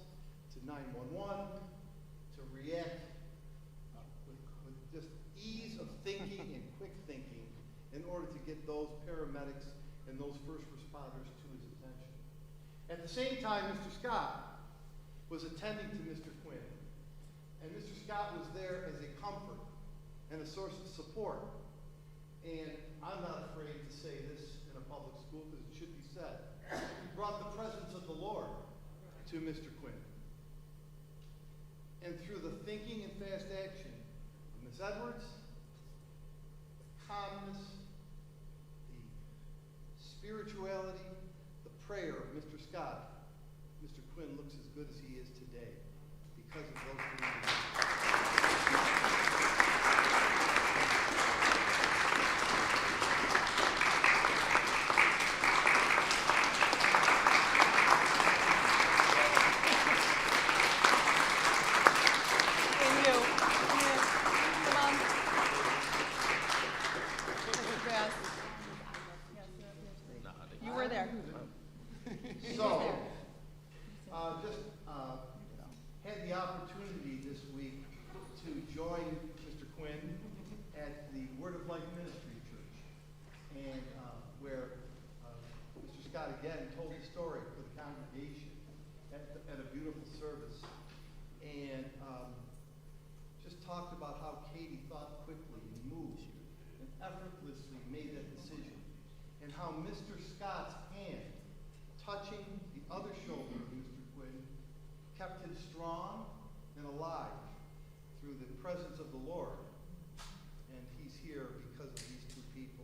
to 911, to react with just ease of thinking and quick thinking in order to get those paramedics and those first responders to his attention. At the same time, Mr. Scott was attending to Mr. Quinn, and Mr. Scott was there as a comfort and a source of support. And I'm not afraid to say this in a public school because it should be said. He brought the presence of the Lord to Mr. Quinn. And through the thinking and fast action of Ms. Edwards, the calmness, the spirituality, the prayer of Mr. Scott, Mr. Quinn looks as good as he is today because of those things. Had the opportunity this week to join Mr. Quinn at the Word of Life Ministry Church, and where Mr. Scott again told the story for the congregation at a beautiful service, and just talked about how Katie thought quickly and moved and effortlessly made that decision, and how Mr. Scott's hand touching the other shoulder of Mr. Quinn kept him strong and alive through the presence of the Lord. And he's here because of these two people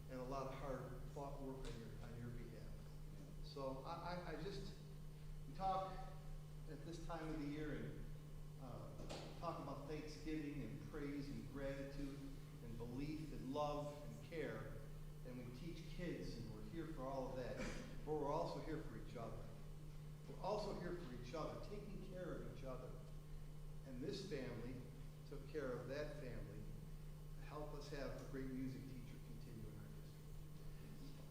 and a lot of hard fought work on your behalf. So I just, we talk at this time of the year and talk about thanksgiving and praise and gratitude and belief and love and care. And we teach kids, and we're here for all of that. But we're also here for each other. We're also here for each other, taking care of each other. And this family took care of that family to help us have a great music teacher continue in our district.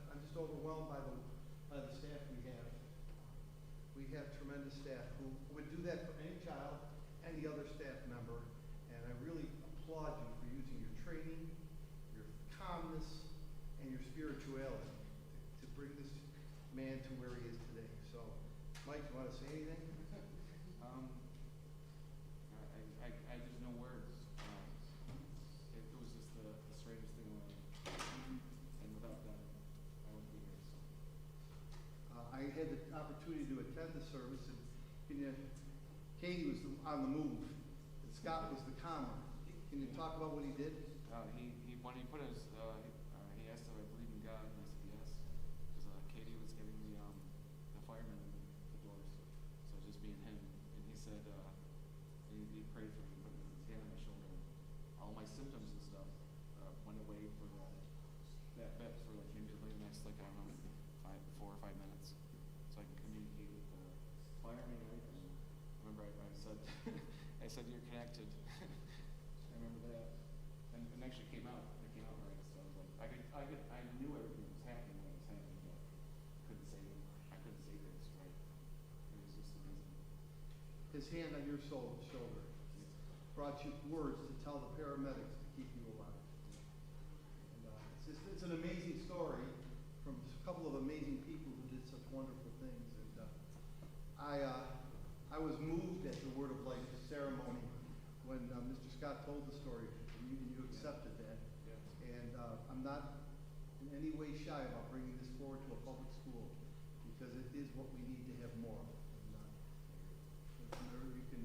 I'm just overwhelmed by the staff we have. We have tremendous staff who would do that for any child, any other staff member. And I really applaud you for using your training, your calmness, and your spirituality to bring this man to where he is today. So, Mike, you want to say anything? I just no words. It was just the strangest thing around. And without that, I wouldn't be here. So. I had the opportunity to attend the service, and Katie was on the move, and Scott was the calmer. Can you talk about what he did? When he put his, he asked if I believe in God, and I said yes. Because Katie was giving the fireman the doors. So just me and him. And he said, he prayed for me, put his hand on my shoulder. All my symptoms and stuff went away for that bit for like maybe the next, like, I don't know, 4 or 5 minutes. So I can communicate with the fireman and everything. Remember I said, I said, you're connected. I remember that. And it actually came out. It came out right. So I was like, I knew everything was happening when it was happening, but I couldn't say things right. It was just amazing. His hand on your shoulder brought you words to tell the paramedics to keep you alive. And, it's an amazing story from a couple of amazing people who did such wonderful things. And I was moved at the Word of Life ceremony when Mr. Scott told the story, and you accepted that. Yeah. And I'm not in any way shy about bringing this forward to a public school because it is what we need to have more of. And, you can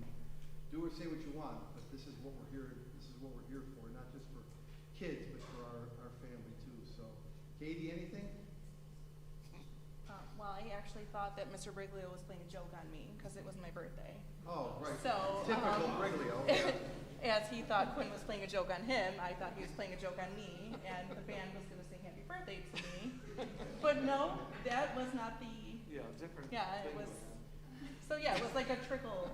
do or say what you want, but this is what we're here. This is what we're here for, not just for kids, but for our family too. So, Katie, anything? actually thought that Mr. Briglio was playing a joke on me because it was my birthday. Oh, right. So, Typical Briglio, yeah. as he thought Quinn was playing a joke on him, I thought he was playing a joke on me, and the band was going to sing happy birthday to me. But no, that was not the, different. yeah, it was, so yeah, it was like a trickle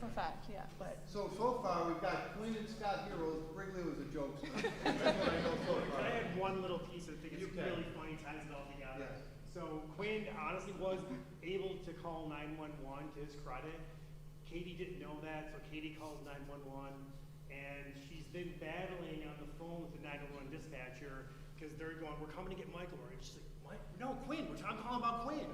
effect, yeah, but. So far, we've got Quinn and Scott heroes, Wrigley was a jokester. That's what I know so Can far. I add one little piece I think You is can. really funny, ties it all together? Yes. So Quinn honestly was able to call 911 to his credit. Katie didn't know that, so Katie calls 911, and she's been battling on the phone with the 911 dispatcher because they're going, "We're coming to get Michael." And she's like, "What? No, Quinn. I'm calling about Quinn."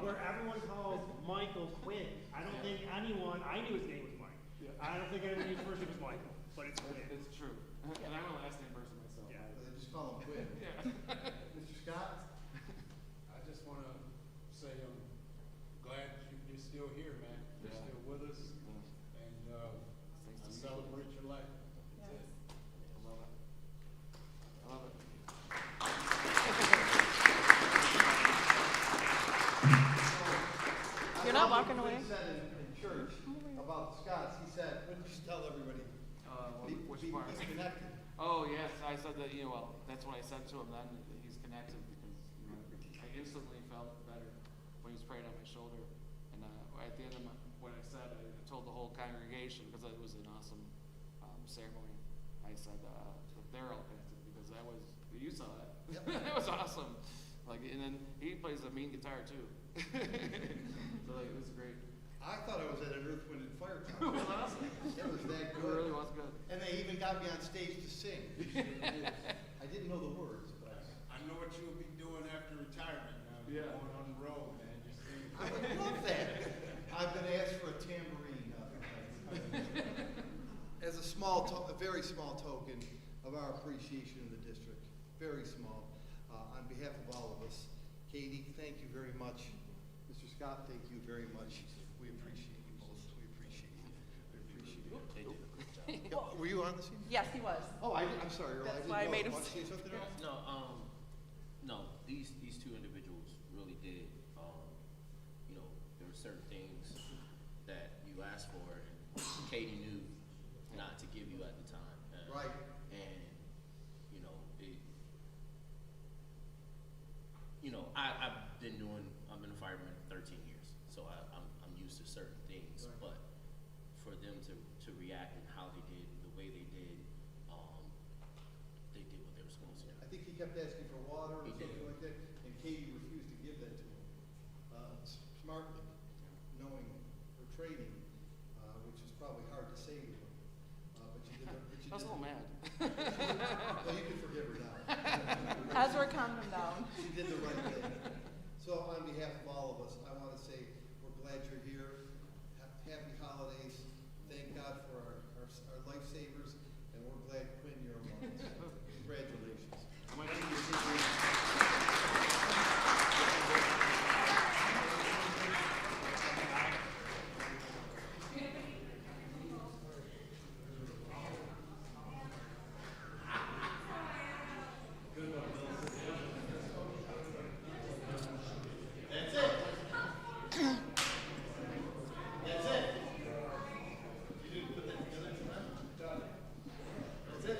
Where everyone calls Michael Quinn. I don't think anyone. I knew his name was Mike. Yeah. I don't think anyone knew his first name was Michael, but it's Quinn. It's true. And I'm a last name person myself. Yeah. They just call him Quinn. Yeah. Mr. Scott? I just want to say I'm glad you're still here, man. You're Yeah. still with us, and I celebrate your life. That's it. I love it. I love it. You're not walking away. Quinn said in church about the Scots, he said, "Wouldn't you tell everybody Which part? he's connected?" Oh, yes, I said that, well, that's what I said to him then, that he's connected, because, I instantly felt better when he was praying on my shoulder. And at the end of what I said, I told the whole congregation, because it was an awesome ceremony, I said that they're all connected, because that was, you saw that. Yep. That was awesome. And then he plays a mean guitar too. So it was great. I thought I was at an Earth, Wind, and Fire It concert. was awesome. It was that It good. really was good. And they even got me on stage to sing. I didn't know the words, but I know what you'll be doing after retirement now. You're Yeah. going on the road, man. Just singing. I would love that. I've been asked for a tambourine. As a very small token of our appreciation of the district, very small, on behalf of all of us. Katie, thank you very much. Mr. Scott, thank you very much. We appreciate you both. We appreciate you. We appreciate you. Yeah, were you on the scene? Yes, he was. Oh, I'm sorry, Earl. That's I didn't why I know. made him Want to say something else? No, these two individuals really did, there were certain things that you asked for and Katie knew not to give you at the time. Right. And, I've been a fireman 13 years, so I'm used to certain things, Right. but for them to react and how they did, the way they did what they were supposed to do. I think he kept asking for water or He something did. like that, and Katie refused to give that to him. Smartly, knowing her training, which is probably hard to say to him. But you did. I was a little mad. Well, you can forgive her now. Ezra calmed him down. She did the right thing. So on behalf of all of us, I want to say we're glad you're here. Happy holidays. Thank God for our lifesavers, and we're glad, Quinn, you're among us. Congratulations. I might give you a good That's it. That's it. You didn't put that together tonight? That's it.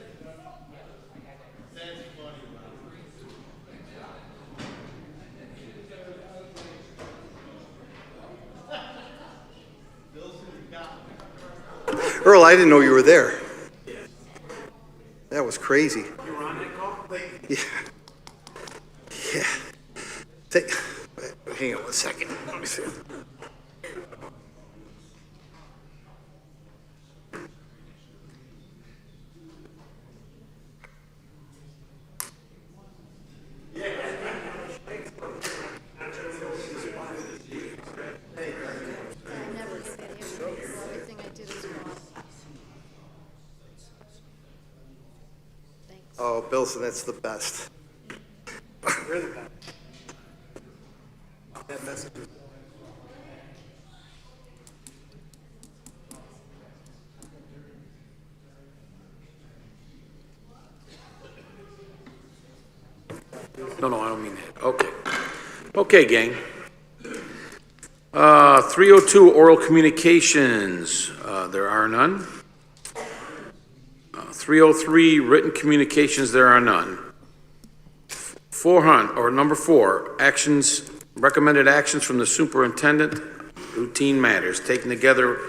That's funny. Bilson, you got me. Earl, I didn't know you were there. That was crazy. You were on that call? Yeah. Yeah. Hang on 1 second. Let me see. I never said everything I did is wrong. Thanks. Oh, Bilson, that's the best. You're the best. That message is No, I don't mean that. Okay. Okay, gang. 302, oral communications, there are none. 303, written communications, there are none. 400, or number 4, actions, recommended actions from the superintendent, routine matters, taken together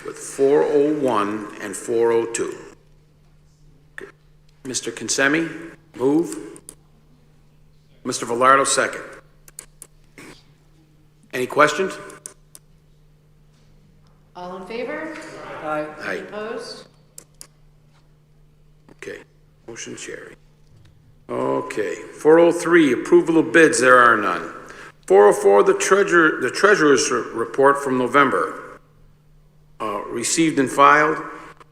with 401 and 402. Mr. Consemi, move. Mr. Velardo, second. Any questions? All in favor? Aye. Aye. Opposed? Okay, motion carried. Okay, 403, approval of bids, there are none. 404, the treasurer's report from November, received and filed.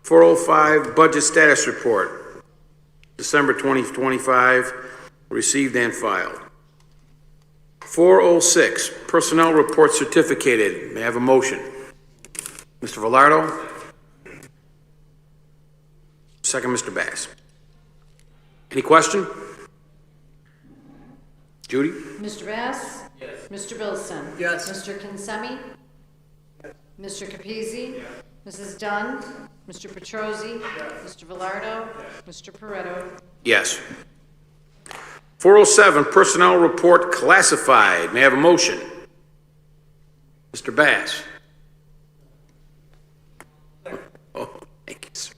405, budget status report, December 2025, received and filed. 406, personnel report certificated. May I have a motion? Mr. Velardo? Second, Mr. Bass. Any question? Judy? Mr. Bass? Yes. Mr. Bilson? Yes. Mr. Consemi? Mr. Capizzi? Mrs. Dunn? Mr. Petrosi? Mr. Velardo? Mr. Paretto? Yes. 407, personnel report classified. May I have a motion? Mr. Bass? Oh, thank you, sir.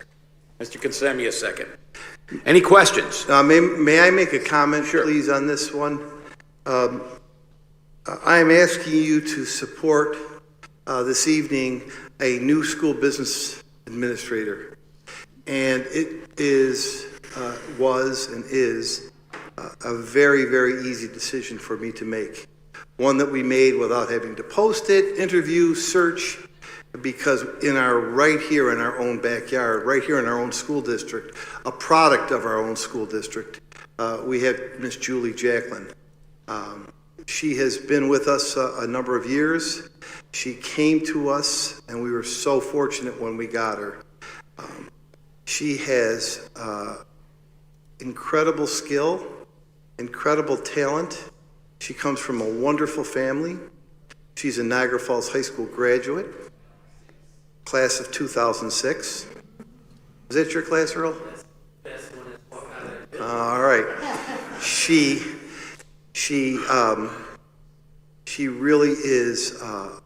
Mr. Consemi, a second. Any questions? May I make a comment, please, on this one? I am asking you to support this evening a new school business administrator. And it is, was and is a very, very easy decision for me to make. One that we made without having to post it, interview, search, because right here in our own backyard, right here in our own school district, a product of our own school district, we have Miss Julie Jacklin. She has been with us a number of years. She came to us, and we were so fortunate when we got her. She has incredible skill, incredible talent. She comes from a wonderful family. She's a Niagara Falls High School graduate, class of 2006. Was that your class, Earl? All right. She really is a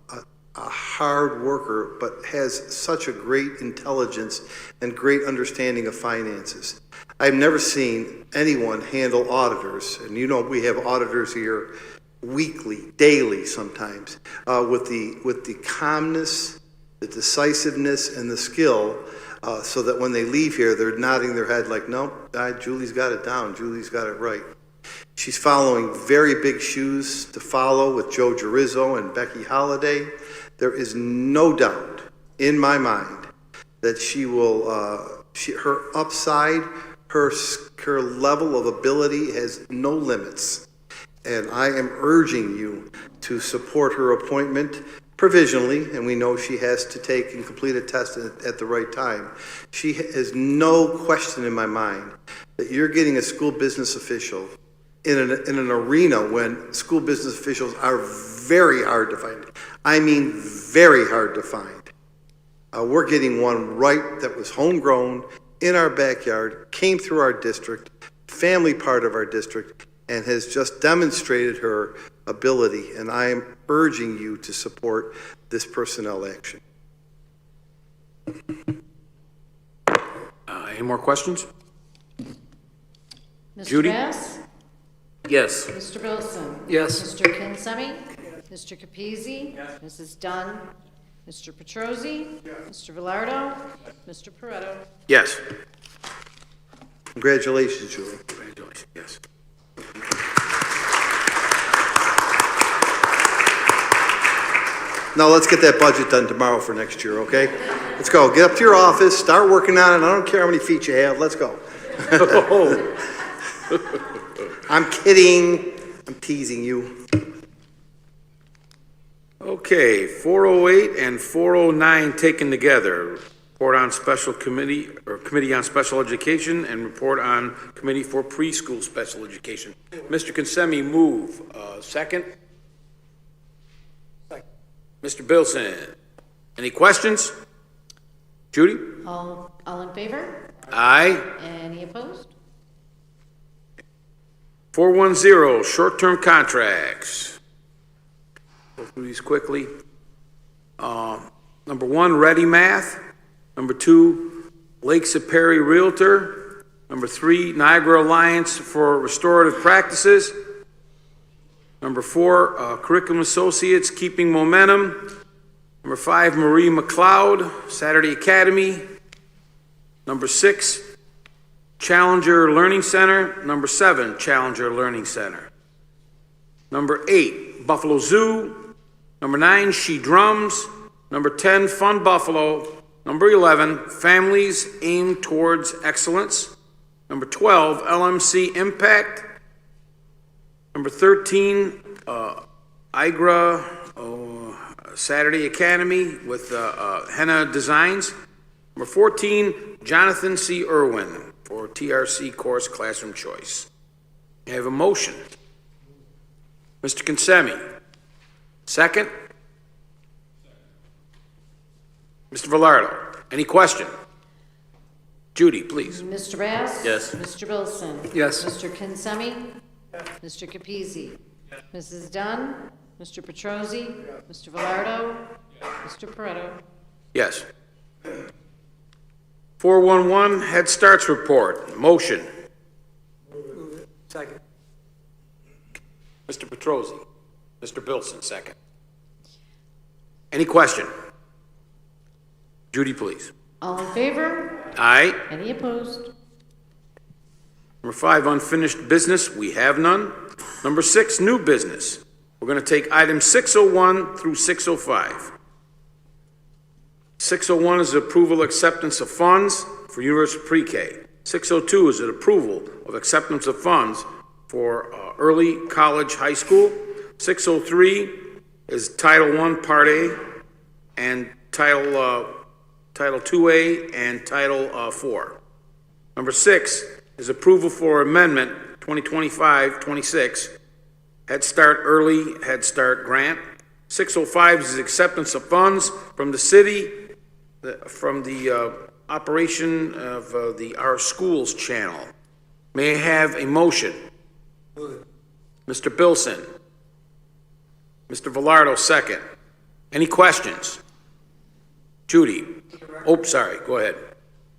hard worker, but has such a great intelligence and great understanding of finances. I've never seen anyone handle auditors, and you know we have auditors here weekly, daily sometimes, with the calmness, the decisiveness, and the skill, so that when they leave here, they're nodding their head like, no, Julie's got it down, Julie's got it right. She's following very big shoes to follow with Joe Girizzo and Becky Holliday. There is no doubt in my mind that she will, her upside, her level of ability has no limits. And I am urging you to support her appointment provisionally, and we know she has to take and complete a test at the right time. She has no question in my mind that you're getting a school business official in an arena when school business officials are very hard to find. I mean, very hard to find. We're getting one right that was homegrown, in our backyard, came through our district, family part of our district, and has just demonstrated her ability. And I am urging you to support this personnel action. Any more questions? Mr. Judy? Bass? Yes. Mr. Bilson? Yes. Mr. Consemi? Mr. Capizzi? Mrs. Dunn? Mr. Petrosi? Mr. Velardo? Mr. Paretto? Yes. Congratulations, Julie. Congratulations, yes. Now let's get that budget done tomorrow for next year, okay? Let's go. Get up to your office, start working on it. I don't care how many feet you have. Let's go. I'm kidding. I'm teasing you. Okay, 408 and 409 taken together. Report on special committee, or committee on special education, and report on committee for preschool special education. Mr. Consemi, move. Second? Mr. Bilson. Any questions? Judy? All in favor? Aye. Any opposed? 410, short-term contracts. Go through these quickly. Number 1, Ready Math. Number 2, Lake Superior Realtor. Number 3, Niagara Alliance for Restorative Practices. Number 4, Curriculum Associates, Keeping Momentum. Number 5, Marie McLeod, Saturday Academy. Number 6, Challenger Learning Center. Number 7, Challenger Learning Center. Number 8, Buffalo Zoo. Number 9, She Drums. Number 10, Fun Buffalo. Number 11, Families Aim Towards Excellence. Number 12, LMC Impact. Number 13, IGRA Saturday Academy with Henna Designs. Number 14, Jonathan C. Irwin for TRC Course Classroom Choice. I have a motion. Mr. Consemi. Second? Mr. Velardo. Any question? Judy, please. Mr. Bass? Yes. Mr. Bilson? Yes. Mr. Kinsemi? Mr. Capizzi? Mrs. Dunn? Mr. Petrosi? Mr. Velardo? Mr. Pareto? Yes. 411, Head Starts Report. Motion. Second. Mr. Petrosi. Mr. Bilson, second. Any question? Judy, please. All in favor? Aye. Any opposed? Number 5, unfinished business. We have none. Number 6, new business. We're going to take items 601 through 605. 601 is approval acceptance of funds for University Pre-K. 602 is an approval of acceptance of funds for early college high school. 603 is Title I Part A and Title 2A and Title 4. Number 6 is approval for amendment 2025-26 Head Start Early Head Start Grant. 605 is acceptance of funds from the city from the operation of the Our Schools channel. May I have a motion? Mr. Bilson. Mr. Velardo, second. Any questions? Judy. Oh, sorry, go ahead.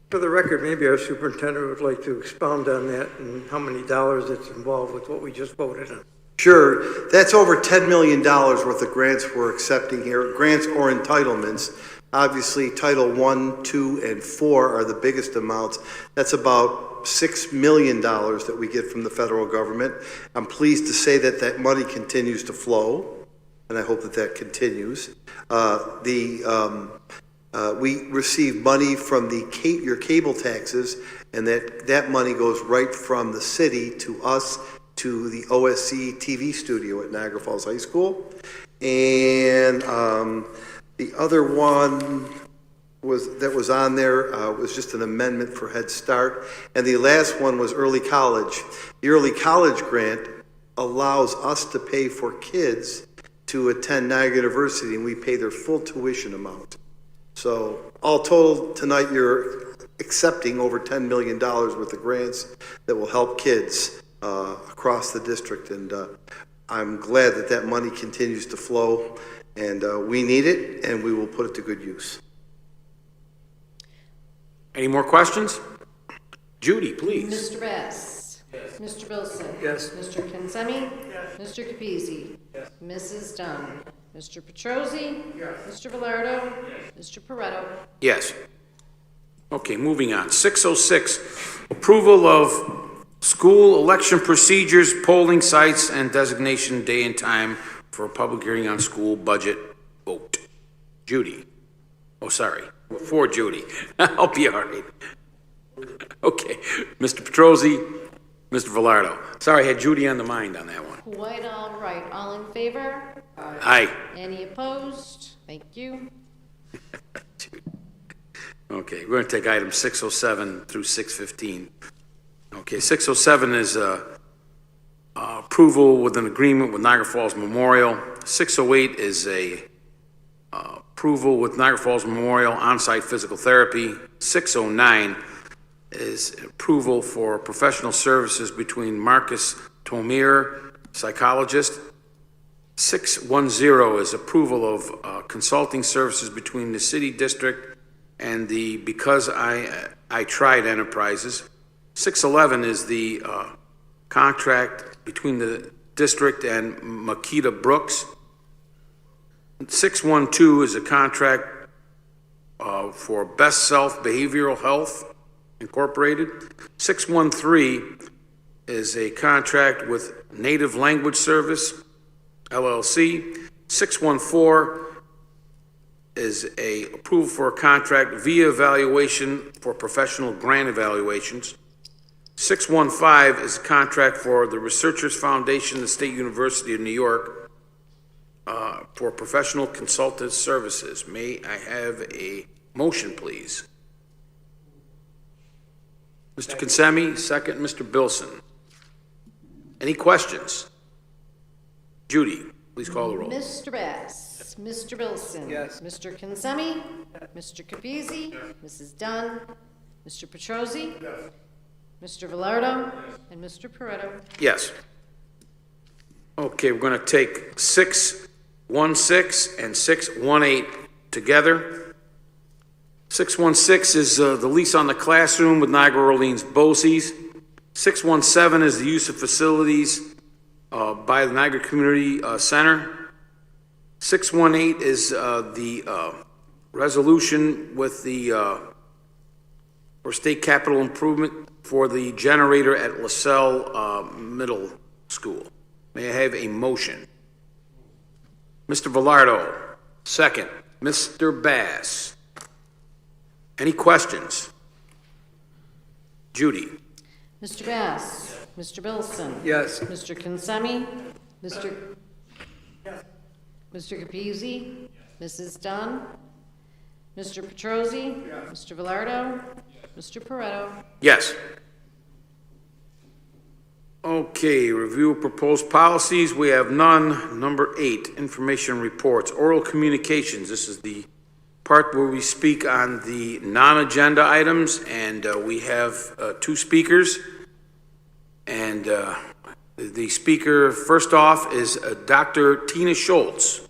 For the record, maybe our superintendent would like to expound on that and how many dollars it's involved with what we just voted on. Sure, that's over $10 million worth of grants we're accepting here, grants or entitlements. Obviously, Title I, II, and 4 are the biggest amounts. That's about $6 million that we get from the federal government. I'm pleased to say that that money continues to flow, and I hope that that continues. We receive money from your cable taxes, and that money goes right from the city to us to the OSC TV studio at Niagara Falls High School. And the other one that was on there was just an amendment for Head Start. And the last one was early college. The early college grant allows us to pay for kids to attend Niagara University, and we pay their full tuition amount. So all total, tonight you're accepting over $10 million worth of grants that will help kids across the district. And I'm glad that that money continues to flow, and we need it, and we will put it to good use. Any more questions? Judy, please. Mr. Bass? Yes. Mr. Bilson? Yes. Mr. Kinsemi? Yes. Mr. Capizzi? Yes. Mrs. Dunn? Mr. Petrosi? Yes. Mr. Velardo? Yes. Mr. Pareto? Yes. Okay, moving on. 606, approval of school election procedures, polling sites, and designation day and time for a public hearing on school budget vote. Judy. Oh, sorry. For Judy. I'll be all right. Okay. Mr. Petrosi, Mr. Velardo. Sorry, I had Judy on the mind on that one. Quite all right. All in favor? Aye. Any opposed? Thank you. Okay, we're going to take items 607 through 615. Okay, 607 is approval with an agreement with Niagara Falls Memorial. 608 is a approval with Niagara Falls Memorial on-site physical therapy. 609 is approval for professional services between Marcus Tomir, psychologist. 610 is approval of consulting services between the city district and the Because I Tried Enterprises. 611 is the contract between the district and Makita Brooks. 612 is a contract for Best Self Behavioral Health Incorporated. 613 is a contract with Native Language Service, LLC. 614 is a approval for a contract via evaluation for professional grant evaluations. 615 is a contract for the Researchers Foundation, the State University of New York, for professional consultant services. May I have a motion, please? Mr. Consemi, second. Mr. Bilson. Any questions? Judy, please call the roll. Mr. Bass. Mr. Bilson. Yes. Mr. Consemi. Mr. Capizzi. Mrs. Dunn. Mr. Petrosi. Mr. Velardo. And Mr. Pareto. Yes. Okay, we're going to take 616 and 618 together. 616 is the lease on the classroom with Niagara Orleans BOCES. 617 is the use of facilities by the Niagara Community Center. 618 is the resolution with the for state capital improvement for the generator at LaSalle Middle School. May I have a motion? Mr. Velardo, second. Mr. Bass. Any questions? Judy. Mr. Bass. Mr. Bilson. Yes. Mr. Consemi. Mr. Capizzi. Mrs. Dunn. Mr. Petrosi. Mr. Velardo. Mr. Pareto. Yes. Okay, review of proposed policies. We have none. Number 8, information reports. Oral communications. This is the part where we speak on the non-agenda items, and we have 2 speakers. And the speaker, first off, is Dr. Tina Schultz.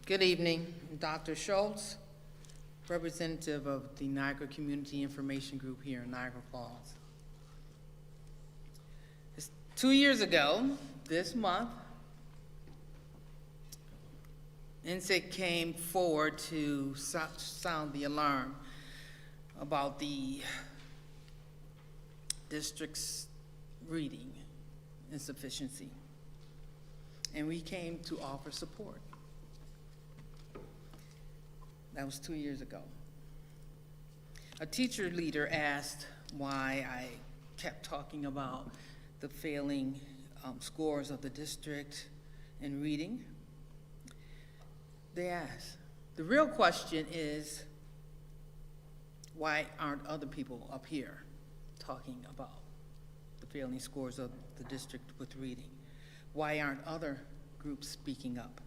Good evening, I'm Dr. Schultz, representative of the Niagara Community Information Group here in Niagara Falls. 2 years ago, this month, NCSD came forward to sound the alarm about the district's reading insufficiency, and we came to offer support. That was 2 years ago. A teacher leader asked why I kept talking about the failing scores of the district in reading. They asked, the real question is, why aren't other people up here talking about the failing scores of the district with reading? Why aren't other groups speaking up?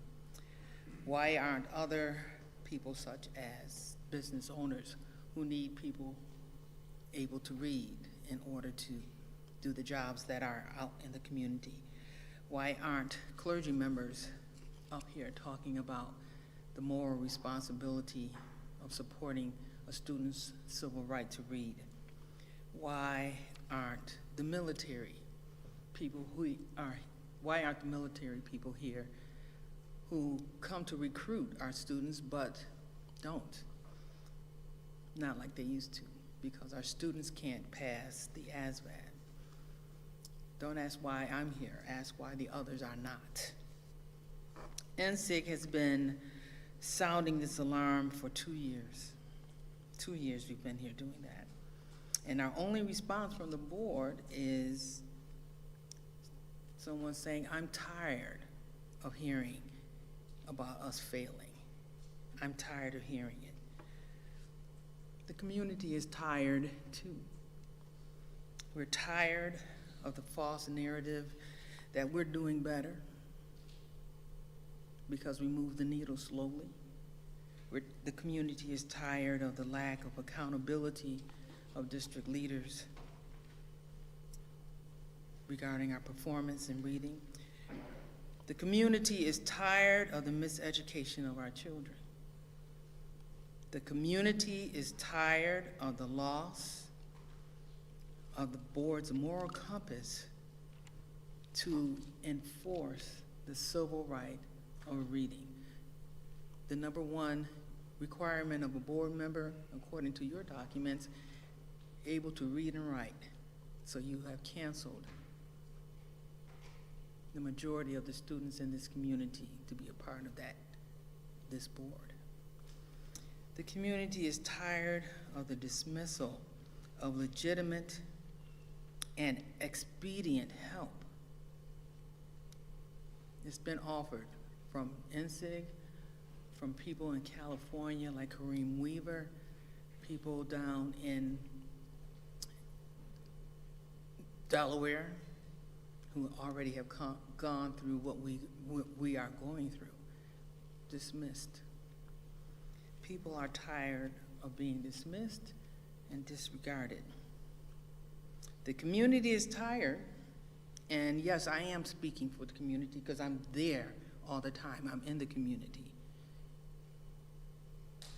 Why aren't other people such as business owners who need people able to read in order to do the jobs that are out in the community? Why aren't clergy members up here talking about the moral responsibility of supporting a student's civil right to read? Why aren't the military people why aren't the military people here who come to recruit our students but don't? Not like they used to, because our students can't pass the ASVAB. Don't ask why I'm here, ask why the others are not. NCSD has been sounding this alarm for 2 years. 2 years we've been here doing that. And our only response from the board is someone saying, I'm tired of hearing about us failing. I'm tired of hearing it. The community is tired too. We're tired of the false narrative that we're doing better because we move the needle slowly. The community is tired of the lack of accountability of district leaders regarding our performance in reading. The community is tired of the miseducation of our children. The community is tired of the loss of the board's moral compass to enforce the civil right of reading. The number one requirement of a board member, according to your documents, able to read and write. So you have canceled the majority of the students in this community to be a part of this board. The community is tired of the dismissal of legitimate and expedient help. It's been offered from NCSD, from people in California like Kareem Weaver, people down in Delaware who already have gone through what we are going through, dismissed. People are tired of being dismissed and disregarded. The community is tired, and yes, I am speaking for the community because I'm there all the time. I'm in the community,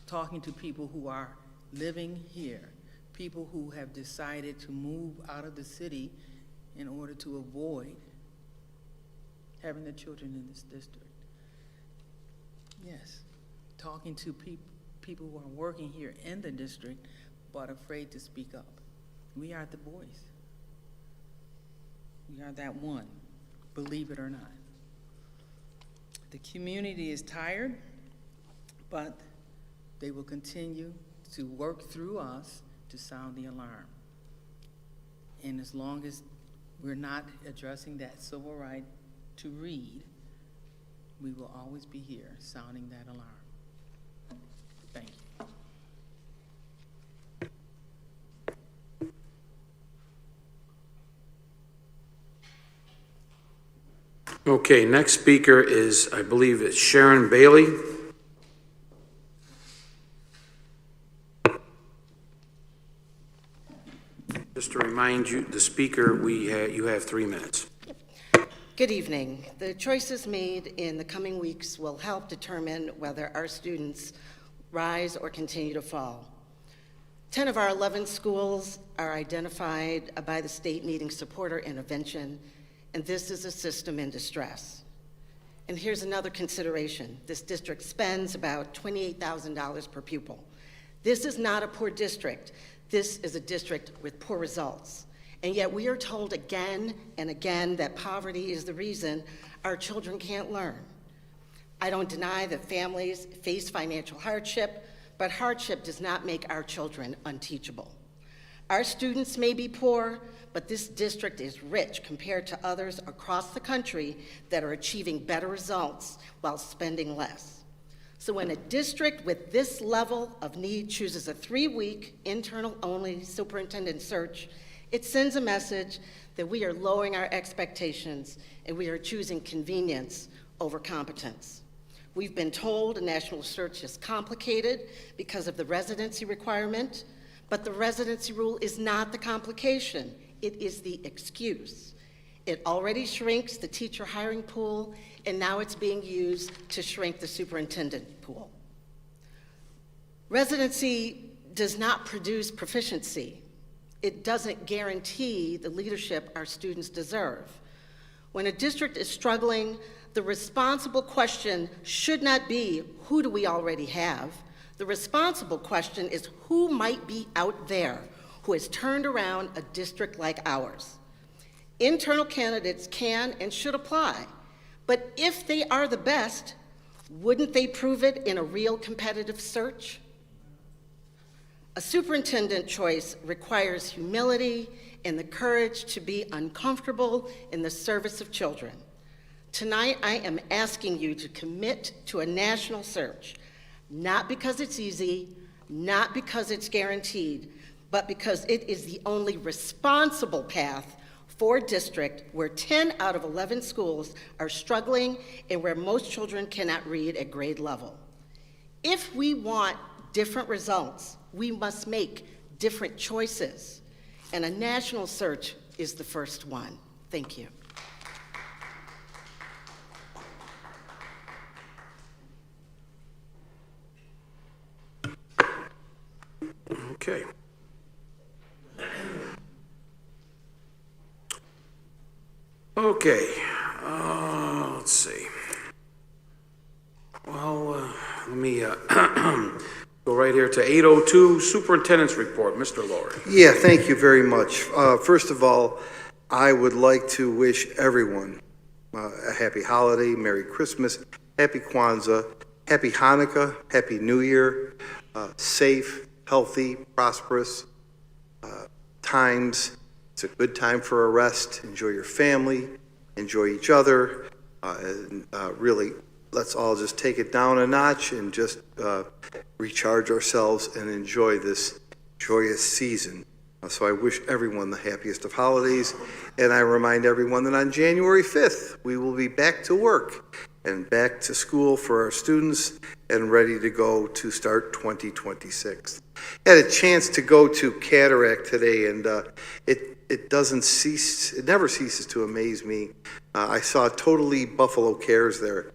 talking to people who are living here, people who have decided to move out of the city in order to avoid having their children in this district. Yes, talking to people who are working here in the district but afraid to speak up. We are the voice. We are that one, believe it or not. The community is tired, but they will continue to work through us to sound the alarm. And as long as we're not addressing that civil right to read, we will always be here sounding that alarm. Thank you. Okay, next speaker is, I believe it's Sharon Bailey. Just to remind you, the speaker, you have 3 minutes. Good evening. The choices made in the coming weeks will help determine whether our students rise or continue to fall. 10 of our 11 schools are identified by the state needing support or intervention, and this is a system in distress. And here's another consideration. This district spends about $28,000 per pupil. This is not a poor district. This is a district with poor results. And yet we are told again and again that poverty is the reason our children can't learn. I don't deny that families face financial hardship, but hardship does not make our children unteachable. Our students may be poor, but this district is rich compared to others across the country that are achieving better results while spending less. So when a district with this level of need chooses a 3-week internal-only superintendent search, it sends a message that we are lowering our expectations and we are choosing convenience over competence. We've been told a national search is complicated because of the residency requirement, but the residency rule is not the complication. It is the excuse. It already shrinks the teacher hiring pool, and now it's being used to shrink the superintendent pool. Residency does not produce proficiency. It doesn't guarantee the leadership our students deserve. When a district is struggling, the responsible question should not be, who do we already have? The responsible question is, who might be out there who has turned around a district like ours? Internal candidates can and should apply, but if they are the best, wouldn't they prove it in a real competitive search? A superintendent choice requires humility and the courage to be uncomfortable in the service of children. Tonight, I am asking you to commit to a national search, not because it's easy, not because it's guaranteed, but because it is the only responsible path for a district where 10 out of 11 schools are struggling and where most children cannot read at grade level. If we want different results, we must make different choices, and a national search is the first one. Thank you. Okay. Okay, let's see. Well, let me go right here to 8:02, Superintendent's Report. Mr. Laurie. Yeah, thank you very much. First of all, I would like to wish everyone a happy holiday, Merry Christmas, Happy Kwanzaa, Happy Hanukkah, Happy New Year, safe, healthy, prosperous times. It's a good time for a rest. Enjoy your family, enjoy each other, and really, let's all just take it down a notch and just recharge ourselves and enjoy this joyous season. So I wish everyone the happiest of holidays, and I remind everyone that on January 5th, we will be back to work and back to school for our students and ready to go to start 2026. Had a chance to go to Cataract today, and it doesn't cease, it never ceases to amaze me. I saw totally Buffalo Cares there.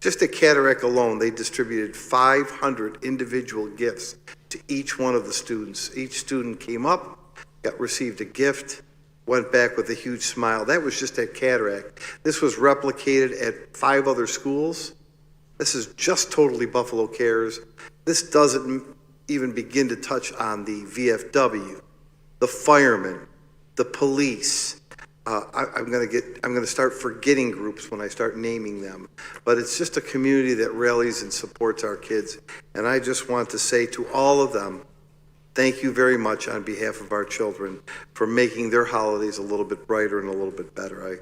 Just at Cataract alone, they distributed 500 individual gifts to each one of the students. Each student came up, received a gift, went back with a huge smile. That was just at Cataract. This was replicated at 5 other schools. This is just totally Buffalo Cares. This doesn't even begin to touch on the VFW, the firemen, the police. I'm going to start forgetting groups when I start naming them. But it's just a community that rallies and supports our kids. And I just want to say to all of them, thank you very much on behalf of our children for making their holidays a little bit brighter and a little bit better.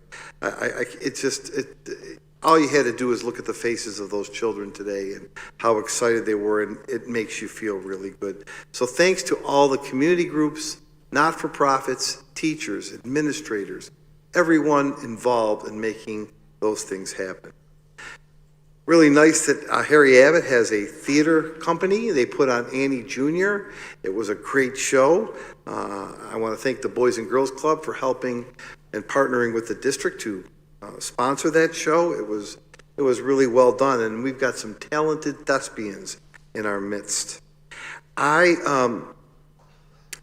All you had to do is look at the faces of those children today and how excited they were, and it makes you feel really good. So thanks to all the community groups, not-for-profits, teachers, administrators, everyone involved in making those things happen. Really nice that Harry Abbott has a theater company. They put on Annie Jr. It was a great show. I want to thank the Boys and Girls Club for helping and partnering with the district to sponsor that show. It was really well done, and we've got some talented thespians in our midst.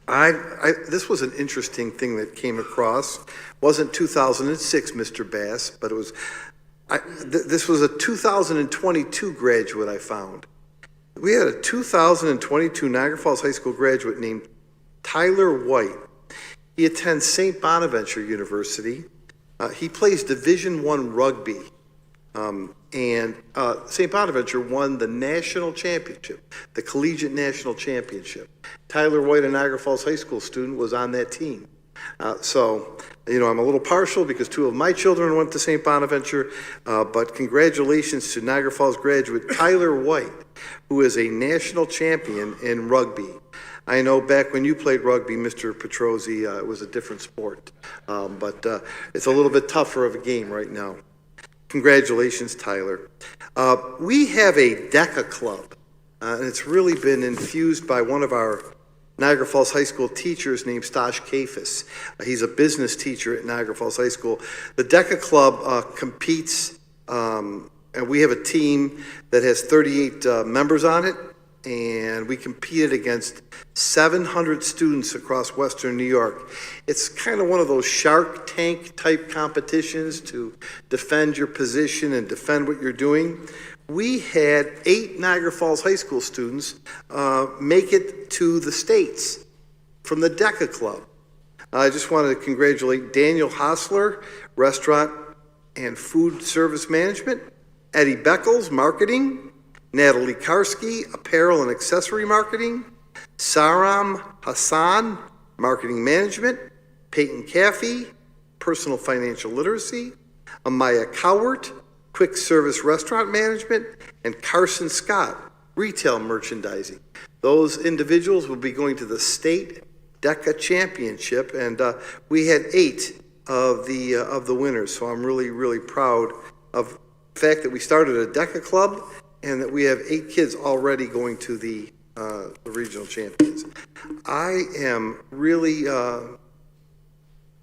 This was an interesting thing that came across. Wasn't 2006, Mr. Bass, but it was. This was a 2022 graduate I found. We had a 2022 Niagara Falls High School graduate named Tyler White. He attends St. Bonaventure University. He plays Division I rugby. And St. Bonaventure won the national championship, the collegiate national championship. Tyler White, a Niagara Falls High School student, was on that team. So, I'm a little partial because 2 of my children went to St. Bonaventure, but congratulations to Niagara Falls graduate Tyler White, who is a national champion in rugby. I know back when you played rugby, Mr. Petrozzi, it was a different sport, but it's a little bit tougher of a game right now. Congratulations, Tyler. We have a DECA club, and it's really been infused by one of our Niagara Falls High School teachers named Stash Kafis. He's a business teacher at Niagara Falls High School. The DECA club competes, and we have a team that has 38 members on it, and we competed against 700 students across Western New York. It's kind of one of those Shark Tank type competitions to defend your position and defend what you're doing. We had 8 Niagara Falls High School students make it to the States from the DECA Club. I just wanted to congratulate Daniel Hostler, Restaurant and Food Service Management, Eddie Beckles, Marketing, Natalie Karski, Apparel and Accessory Marketing, Saram Hassan, Marketing Management, Peyton Caffey, Personal Financial Literacy, Amaya Cowart, Quick Service Restaurant Management, and Carson Scott, retail merchandising. Those individuals will be going to the state DECA championship, and we had 8 of the winners. So I'm really, really proud of the fact that we started a DECA club and that we have 8 kids already going to the regional champions. I am really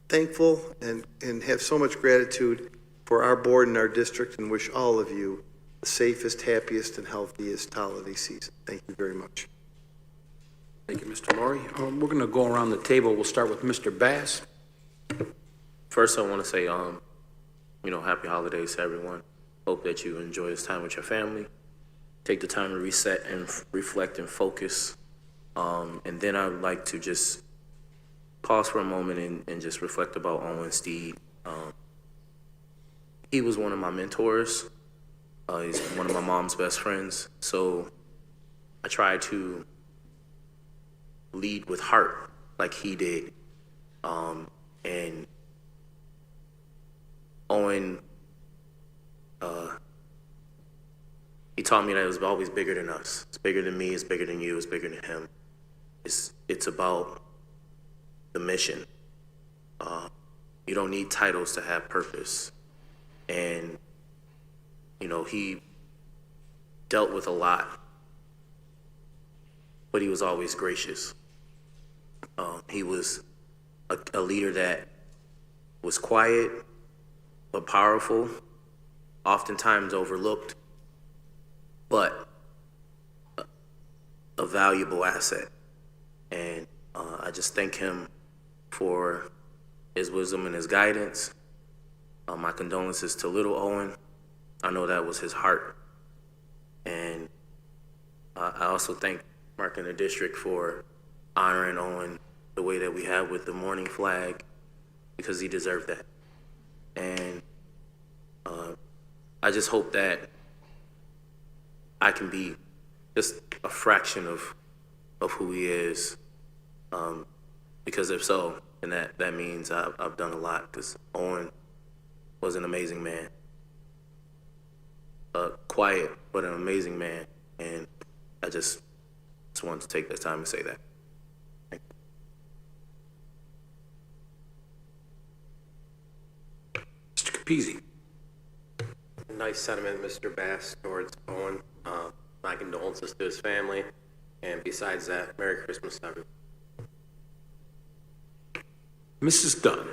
thankful and have so much gratitude for our board and our district, and wish all of you the safest, happiest, and healthiest holiday season. Thank you very much. Thank you, Mr. Laurie. We're going to go around the table. We'll start with Mr. Bass. First, I want to say, happy holidays to everyone. Hope that you enjoy this time with your family. Take the time to reset and reflect and focus. And then I'd like to just pause for a moment and just reflect about Owen Steed. He was one of my mentors. He's one of my mom's best friends. So I try to lead with heart like he did. And Owen, he taught me that it was always bigger than us. It's bigger than me, it's bigger than you, it's bigger than him. It's about the mission. You don't need titles to have purpose. And, he dealt with a lot, but he was always gracious. He was a leader that was quiet, but powerful, oftentimes overlooked, but a valuable asset. And I just thank him for his wisdom and his guidance. My condolences to little Owen. I know that was his heart. And I also thank Mark and the district for honoring Owen the way that we have with the morning flag, because he deserved that. And I just hope that I can be just a fraction of who he is, because if so, then that means I've done a lot, because Owen was an amazing man. Quiet, but an amazing man. And I just wanted to take this time to say that. Thank you. Mr. Capizzi. Nice sentiment, Mr. Bass, towards Owen. My condolences to his family. And besides that, Merry Christmas to everyone. Mrs. Dunn.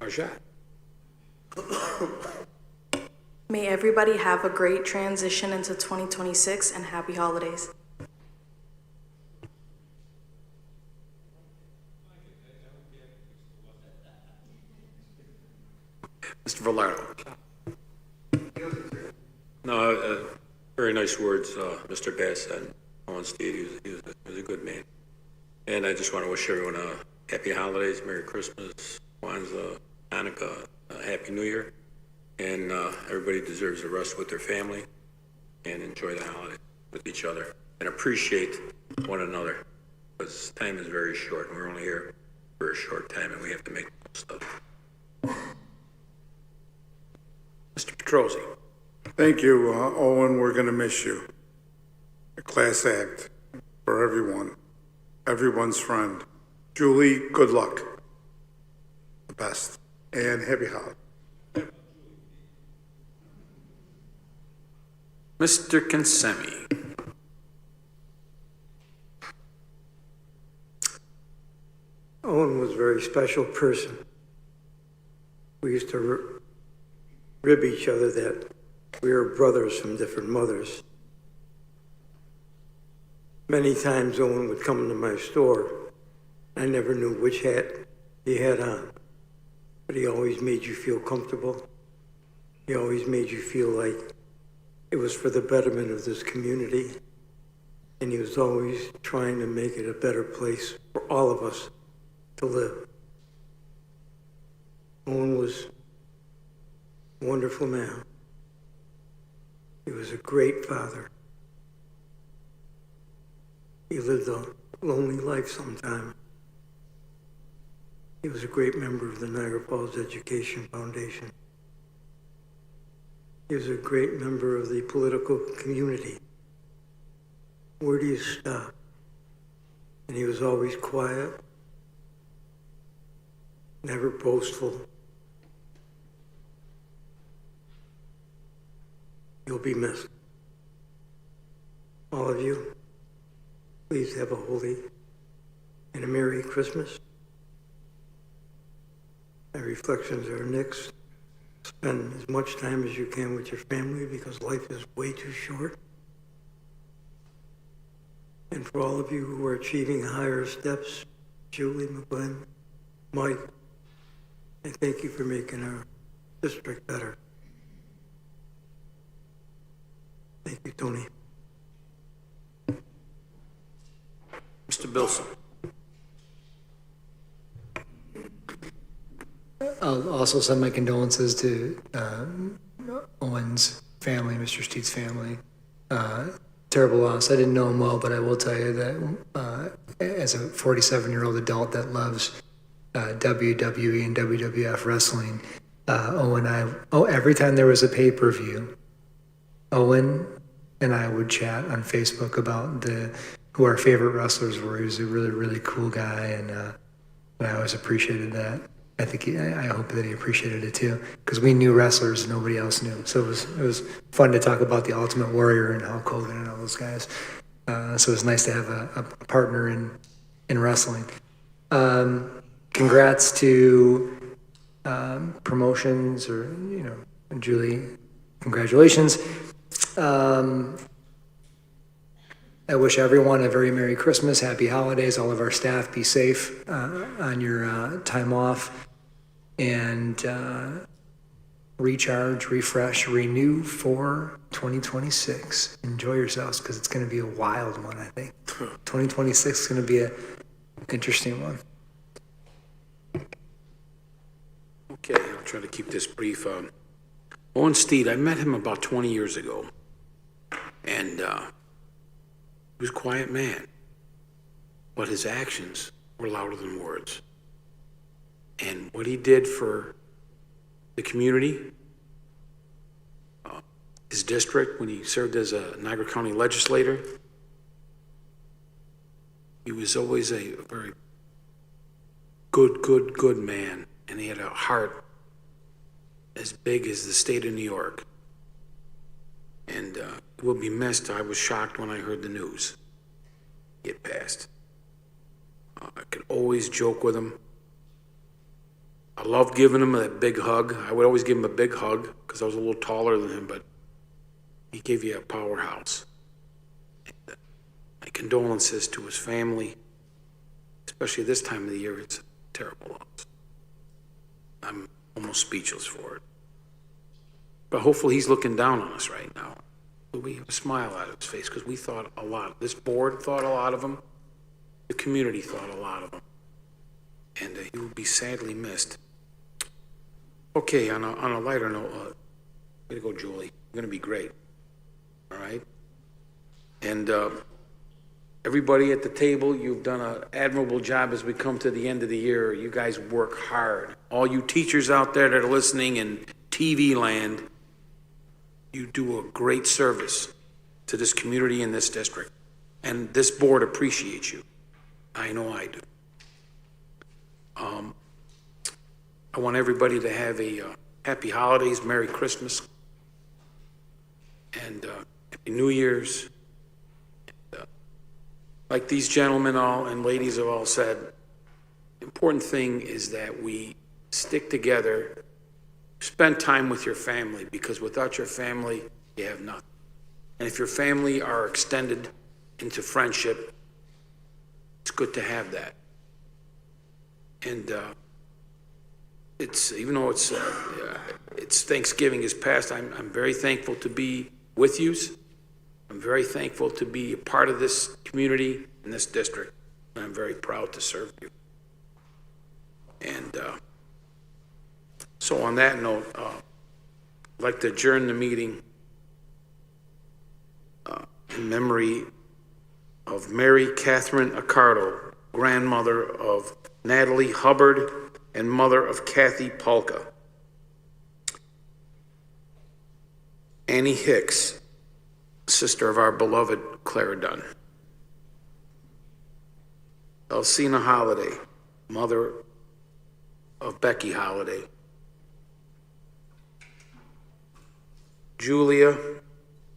Arjat. May everybody have a great transition into 2026 and happy holidays. Mr. Valero. No, very nice words, Mr. Bass said. Owen Steed, he was a good man. And I just want to wish everyone a happy holidays, Merry Christmas, Kwanzaa, Hanukkah, Happy New Year. And everybody deserves a rest with their family and enjoy the holiday with each other and appreciate one another, because time is very short and we're only here for a short time and we have to make the most of it. Mr. Petrosi. Thank you, Owen. We're going to miss you. A class act for everyone, everyone's friend. Julie, good luck. The best. And happy holidays. Mr. Consemi. Owen was a very special person. We used to rib each other that we were brothers from different mothers. Many times Owen would come into my store. I never knew which hat he had on, but he always made you feel comfortable. He always made you feel like it was for the betterment of this community, and he was always trying to make it a better place for all of us to live. Owen was a wonderful man. He was a great father. He lived a lonely life sometime. He was a great member of the Niagara Falls Education Foundation. He was a great member of the political community. Where do you stop? And he was always quiet, never boastful. You'll be missed. All of you, please have a holy and a Merry Christmas. My reflections are next. Spend as much time as you can with your family because life is way too short. And for all of you who are achieving higher steps, Julie, McGlynn, Mike, I thank you for making our district better. Thank you, Tony. Mr. Bilson. I'll also send my condolences to Owen's family, Mr. Steed's family. Terrible loss. I didn't know him well, but I will tell you that as a 47-year-old adult that loves WWE and WWF wrestling, Owen and I, every time there was a pay-per-view, Owen and I would chat on Facebook about who our favorite wrestlers were. He was a really, really cool guy, and I always appreciated that. I hope that he appreciated it too, because we knew wrestlers nobody else knew. So it was fun to talk about the Ultimate Warrior and Hulk Hogan and all those guys. So it was nice to have a partner in wrestling. Congrats to promotions, or Julie, congratulations. I wish everyone a very Merry Christmas, Happy Holidays. All of our staff, be safe on your time off, and recharge, refresh, renew for 2026. Enjoy yourselves, because it's going to be a wild one, I think. 2026 is going to be an interesting one. Okay, I'll try to keep this brief. Owen Steed, I met him about 20 years ago, and he was a quiet man, but his actions were louder than words. And what he did for the community, his district, when he served as a Niagara County legislator, he was always a very good man, and he had a heart as big as the state of New York. And it will be missed. I was shocked when I heard the news. He had passed. I could always joke with him. I loved giving him that big hug. I would always give him a big hug because I was a little taller than him, but he gave you a powerhouse. And, my condolences to his family, especially this time of the year. It's a terrible loss. I'm almost speechless for it. But hopefully he's looking down on us right now. We have a smile out of his face because we thought a lot. This board thought a lot of him. The community thought a lot of him. And he will be sadly missed. Okay, on a lighter note, way to go, Julie. You're going to be great. All right? And everybody at the table, you've done an admirable job as we come to the end of the year. You guys work hard. All you teachers out there that are listening in TV land, you do a great service to this community and this district. And this board appreciates you. I know I do. I want everybody to have a happy holidays, Merry Christmas, and Happy New Year's. And, like these gentlemen and ladies have all said, the important thing is that we stick together. Spend time with your family, because without your family, you have nothing. And if your family are extended into friendship, it's good to have that. And even though it's Thanksgiving is past, I'm very thankful to be with you. I'm very thankful to be a part of this community and this district. And I'm very proud to serve you. And so on that note, I'd like to adjourn the meeting in memory of Mary Catherine Accardo, grandmother of Natalie Hubbard and mother of Kathy Polka. Annie Hicks, sister of our beloved Clara Dunn. Elsina Holliday, mother of Becky Holliday. Julia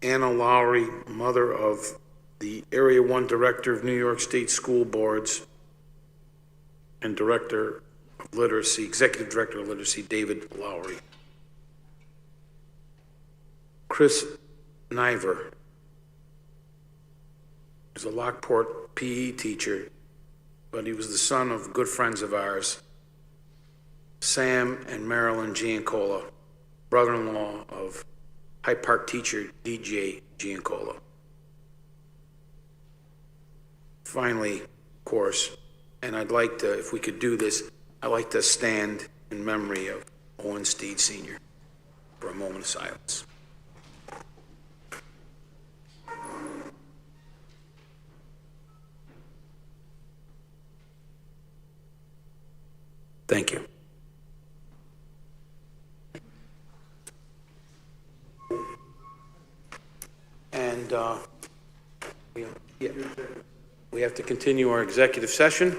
Anna Lowry, mother of the Area 1 Director of New York State School Boards and Director of Literacy, Executive Director of Literacy, David Lowry. Chris Niver is a Lockport PE teacher, but he was the son of good friends of ours, Sam and Marilyn Giancola, brother-in-law of Hyde Park teacher DJ Giancola. Finally, of course, and I'd like to, if we could do this, I'd like to stand in memory of Owen Steed Sr. for a moment of silence. Thank you. And we have to continue our executive session,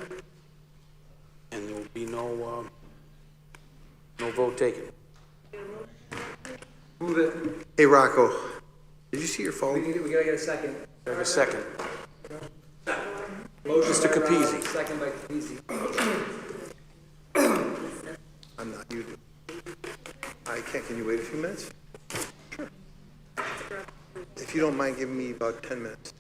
and there will be no vote taken. Move it. Hey, Rocco, did you see your phone? We gotta get a second. Have a second. Mr. Capizzi. Second by Capizzi. I'm not, you do. I can't, can you wait a few minutes? Sure. If you don't mind giving me about 10 minutes.